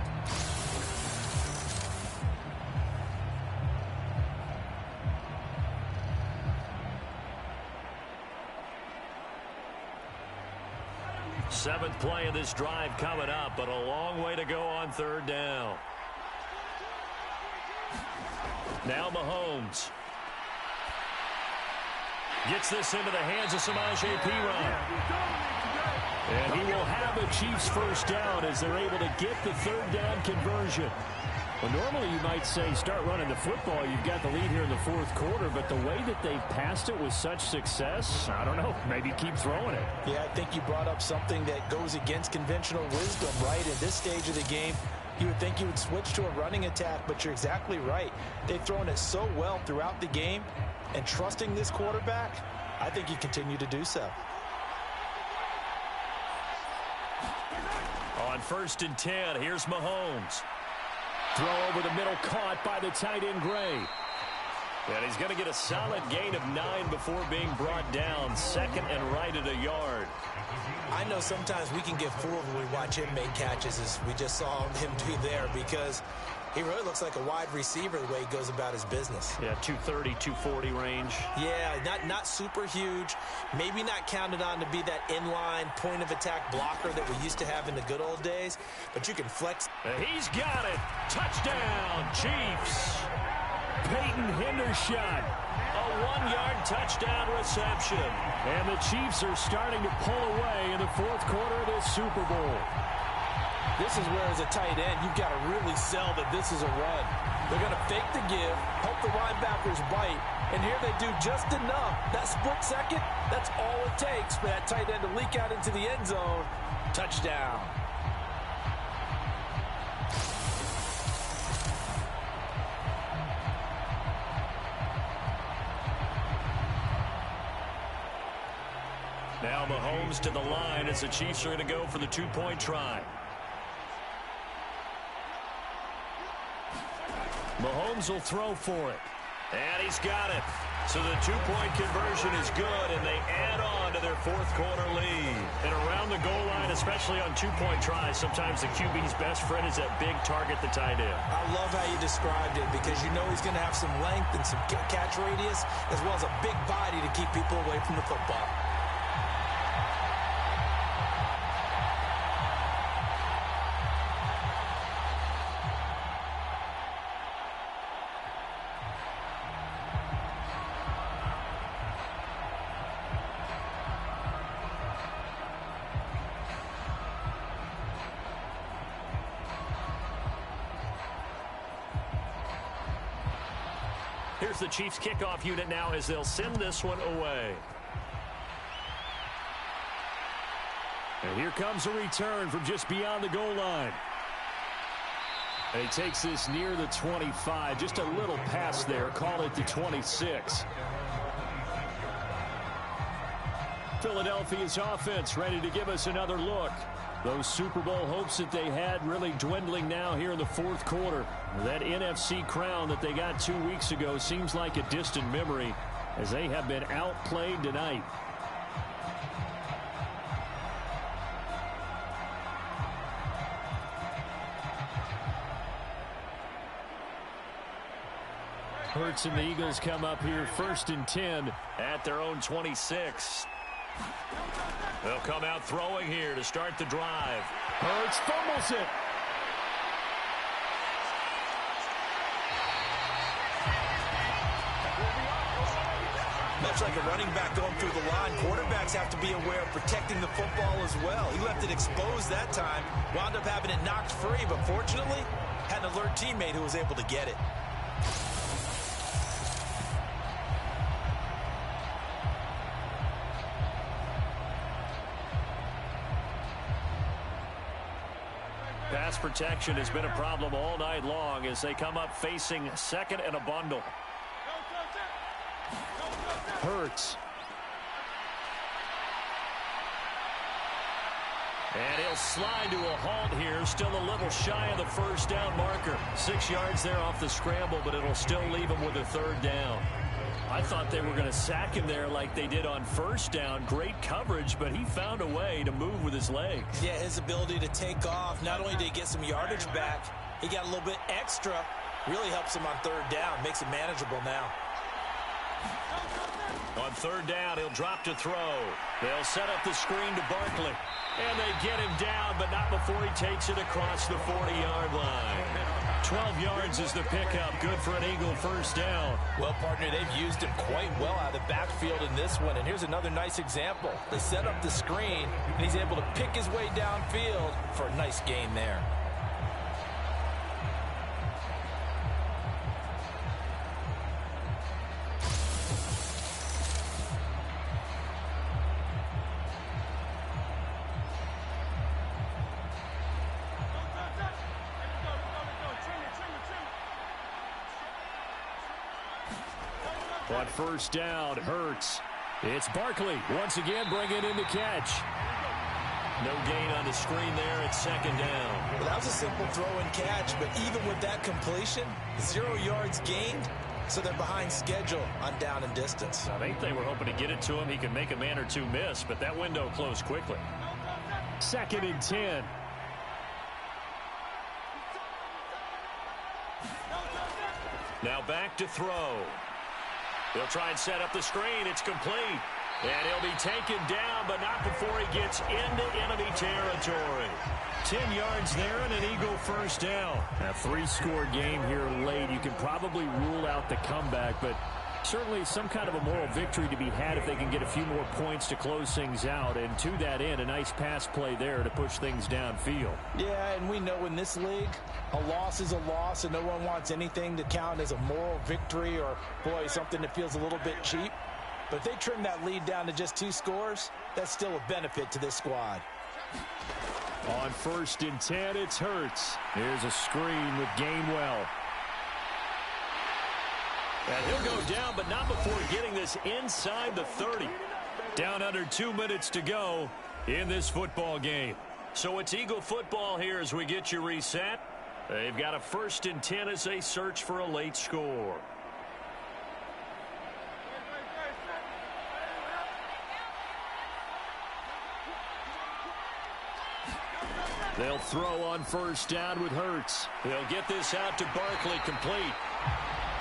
Seventh play of this drive coming up, but a long way to go on 3rd down. Now Mahomes gets this into the hands of Samaje Perine. And he will have a Chiefs first down as they're able to get the 3rd down conversion. Well, normally you might say start running the football. You've got the lead here in the 4th quarter, but the way that they've passed it with such success, I don't know, maybe keep throwing it. Yeah, I think you brought up something that goes against conventional wisdom, right? In this stage of the game, you would think you would switch to a running attack, but you're exactly right. They've thrown it so well throughout the game, and trusting this quarterback, I think you continue to do so. On 1st and 10, here's Mahomes. Throw over the middle, caught by the tight end Gray. And he's going to get a solid gain of 9 before being brought down. 2nd and right at a yard. I know sometimes we can get fooled when we watch him make catches, as we just saw him do there, because he really looks like a wide receiver the way he goes about his business. Yeah, 230, 240 range. Yeah, not super huge. Maybe not counted on to be that inline point of attack blocker that we used to have in the good old days, but you can flex. And he's got it. Touchdown, Chiefs. Peyton Hendershot. A 1-yard touchdown reception. And the Chiefs are starting to pull away in the 4th quarter of this Super Bowl. This is where, as a tight end, you've got to really sell that this is a run. They're going to fake the give, hope the linebackers bite, and here they do just enough. That split second, that's all it takes for that tight end to leak out into the end zone. Touchdown. Now Mahomes to the line as the Chiefs are going to go for the 2-point try. Mahomes will throw for it. And he's got it. So the 2-point conversion is good, and they add on to their 4th quarter lead. And around the goal line, especially on 2-point tries, sometimes the QB's best friend is that big target, the tight end. I love how you described it, because you know he's going to have some length and some catch radius, as well as a big body to keep people away from the football. Here's the Chiefs kickoff unit now as they'll send this one away. And here comes a return from just beyond the goal line. And he takes this near the 25. Just a little pass there. Call it the 26. Philadelphia's offense ready to give us another look. Those Super Bowl hopes that they had really dwindling now here in the 4th quarter. That NFC crown that they got 2 weeks ago seems like a distant memory as they have been outplayed tonight. Hurts and the Eagles come up here 1st and 10 at their own 26. They'll come out throwing here to start the drive. Hurts fumbles it. Much like a running back going through the line, quarterbacks have to be aware of protecting the football as well. He left it exposed that time, wound up having it knocked free, but fortunately, had an alert teammate who was able to get it. Pass protection has been a problem all night long as they come up facing 2nd and a bundle. Hurts. And he'll slide to a halt here, still a little shy of the first down marker. 6 yards there off the scramble, but it'll still leave him with a third down. I thought they were going to sack him there like they did on first down. Great coverage, but he found a way to move with his legs. Yeah, his ability to take off, not only did he get some yardage back, he got a little bit extra. Really helps him on third down, makes it manageable now. On third down, he'll drop to throw. They'll set up the screen to Barkley. And they get him down, but not before he takes it across the 40-yard line. 12 yards is the pickup. Good for an Eagle first down. Well, partner, they've used him quite well out of the backfield in this one. And here's another nice example. They set up the screen, and he's able to pick his way downfield for a nice gain there. On first down, Hurts. It's Barkley once again bringing in the catch. No gain on the screen there at second down. Well, that was a simple throw and catch, but even with that completion, 0 yards gained, so they're behind schedule on down and distance. I think they were hoping to get it to him. He could make a man or two miss, but that window closed quickly. 2nd and 10. Now back to throw. He'll try and set up the screen. It's complete. And he'll be taken down, but not before he gets into enemy territory. 10 yards there and an Eagle first down. A 3-score game here late. You can probably rule out the comeback, but certainly some kind of a moral victory to be had if they can get a few more points to close things out. And to that end, a nice pass play there to push things downfield. Yeah, and we know in this league, a loss is a loss, and no one wants anything to count as a moral victory or, boy, something that feels a little bit cheap. But if they trim that lead down to just 2 scores, that's still a benefit to this squad. On 1st and 10, it's Hurts. Here's a screen with Gainwell. And he'll go down, but not before getting this inside the 30. Down under 2 minutes to go in this football game. So it's Eagle football here as we get you reset. They've got a 1st and 10 as they search for a late score. They'll throw on first down with Hurts. They'll get this out to Barkley, complete.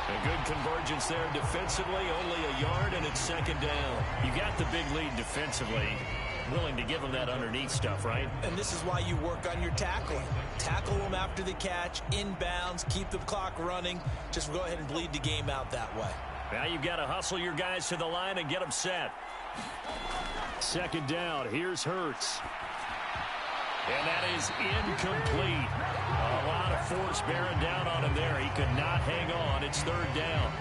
A good convergence there defensively, only a yard, and it's second down. You got the big lead defensively. Willing to give them that underneath stuff, right? And this is why you work on your tackling. Tackle them after the catch, inbounds, keep the clock running. Just go ahead and bleed the game out that way. Now you've got to hustle your guys to the line and get them set. 2nd down, here's Hurts. And that is incomplete. A lot of force bearing down on him there. He could not hang on. It's 3rd down.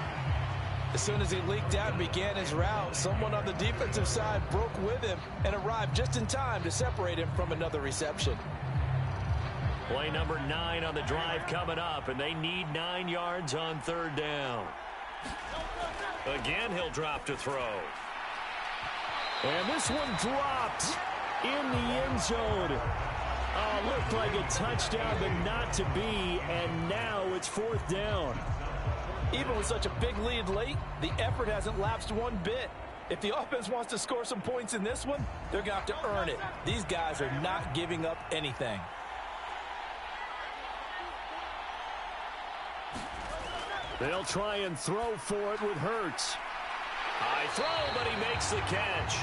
As soon as he leaked out and began his route, someone on the defensive side broke with him and arrived just in time to separate him from another reception. Play number 9 on the drive coming up, and they need 9 yards on 3rd down. Again, he'll drop to throw. And this one dropped in the end zone. Looked like a touchdown, but not to be, and now it's 4th down. Even with such a big lead late, the effort hasn't lapsed one bit. If the offense wants to score some points in this one, they're going to have to earn it. These guys are not giving up anything. They'll try and throw for it with Hurts. High throw, but he makes the catch.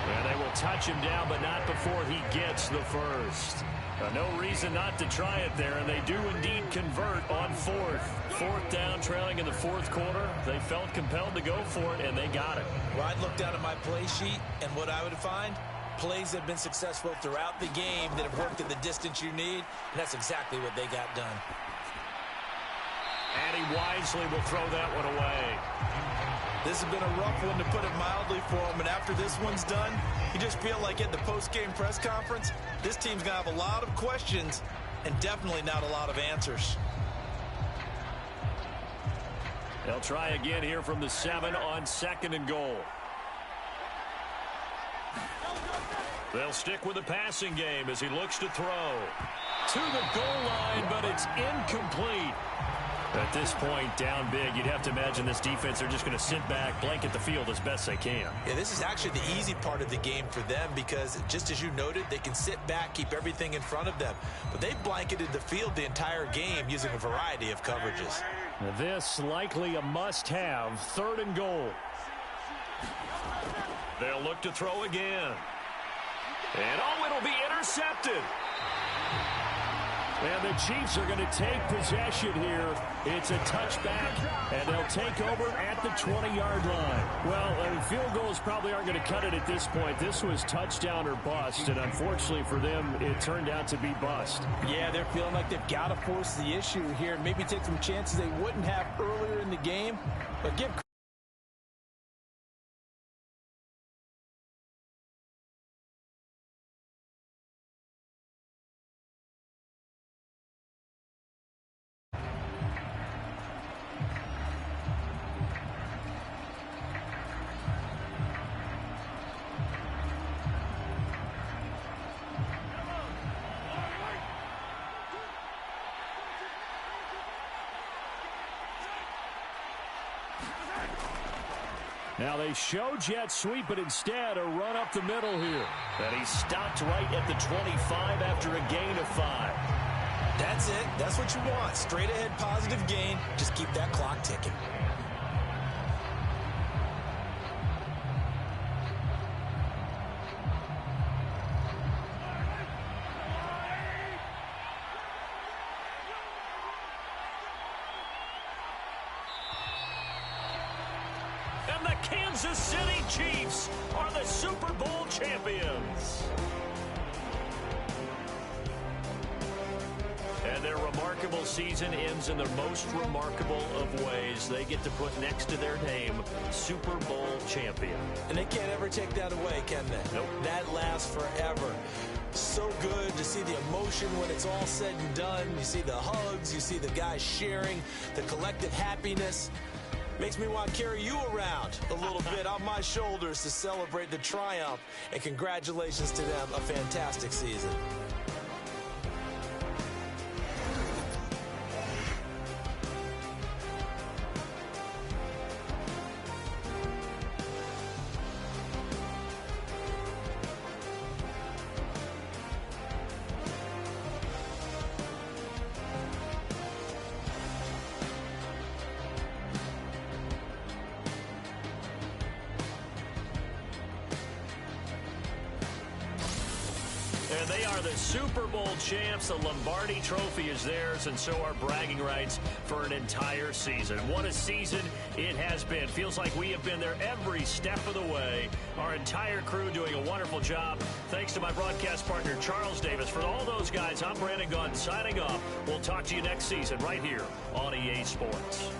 And they will touch him down, but not before he gets the first. No reason not to try it there, and they do indeed convert on 4th. 4th down, trailing in the 4th quarter. They felt compelled to go for it, and they got it. Well, I'd look down at my play sheet, and what I would find, plays have been successful throughout the game that have worked at the distance you need, and that's exactly what they got done. And he wisely will throw that one away. This has been a rough one, to put it mildly, for him. And after this one's done, you just feel like at the post-game press conference, this team's going to have a lot of questions and definitely not a lot of answers. They'll try again here from the 7 on 2nd and goal. They'll stick with the passing game as he looks to throw. To the goal line, but it's incomplete. At this point, down big, you'd have to imagine this defense are just going to sit back, blanket the field as best they can. Yeah, this is actually the easy part of the game for them because, just as you noted, they can sit back, keep everything in front of them. But they blanketed the field the entire game using a variety of coverages. This likely a must-have, 3rd and goal. They'll look to throw again. And, it'll be intercepted. And the Chiefs are going to take possession here. It's a touchback, and they'll take over at the 20-yard line. Well, field goals probably aren't going to cut it at this point. This was touchdown or bust, and unfortunately for them, it turned out to be bust. Yeah, they're feeling like they've got to force the issue here, maybe take some chances they wouldn't have earlier in the game, but give Now they show jet sweep, but instead a run up the middle here. And he stopped right at the 25 after a gain of 5. That's it. That's what you want. Straight ahead positive gain. Just keep that clock ticking. And the Kansas City Chiefs are the Super Bowl champions. And their remarkable season ends in the most remarkable of ways. They get to put next to their name, Super Bowl champion. And they can't ever take that away, can they? Nope. That lasts forever. So good to see the emotion when it's all said and done. You see the hugs, you see the guys sharing, the collective happiness. Makes me want to carry you around a little bit on my shoulders to celebrate the triumph. And congratulations to them, a fantastic season. And they are the Super Bowl champs. The Lombardi Trophy is theirs, and so are bragging rights for an entire season. What a season it has been. Feels like we have been there every step of the way. Our entire crew doing a wonderful job. Thanks to my broadcast partner, Charles Davis. For all those guys, I'm Brandon Gunn signing off. We'll talk to you next season right here on EA Sports.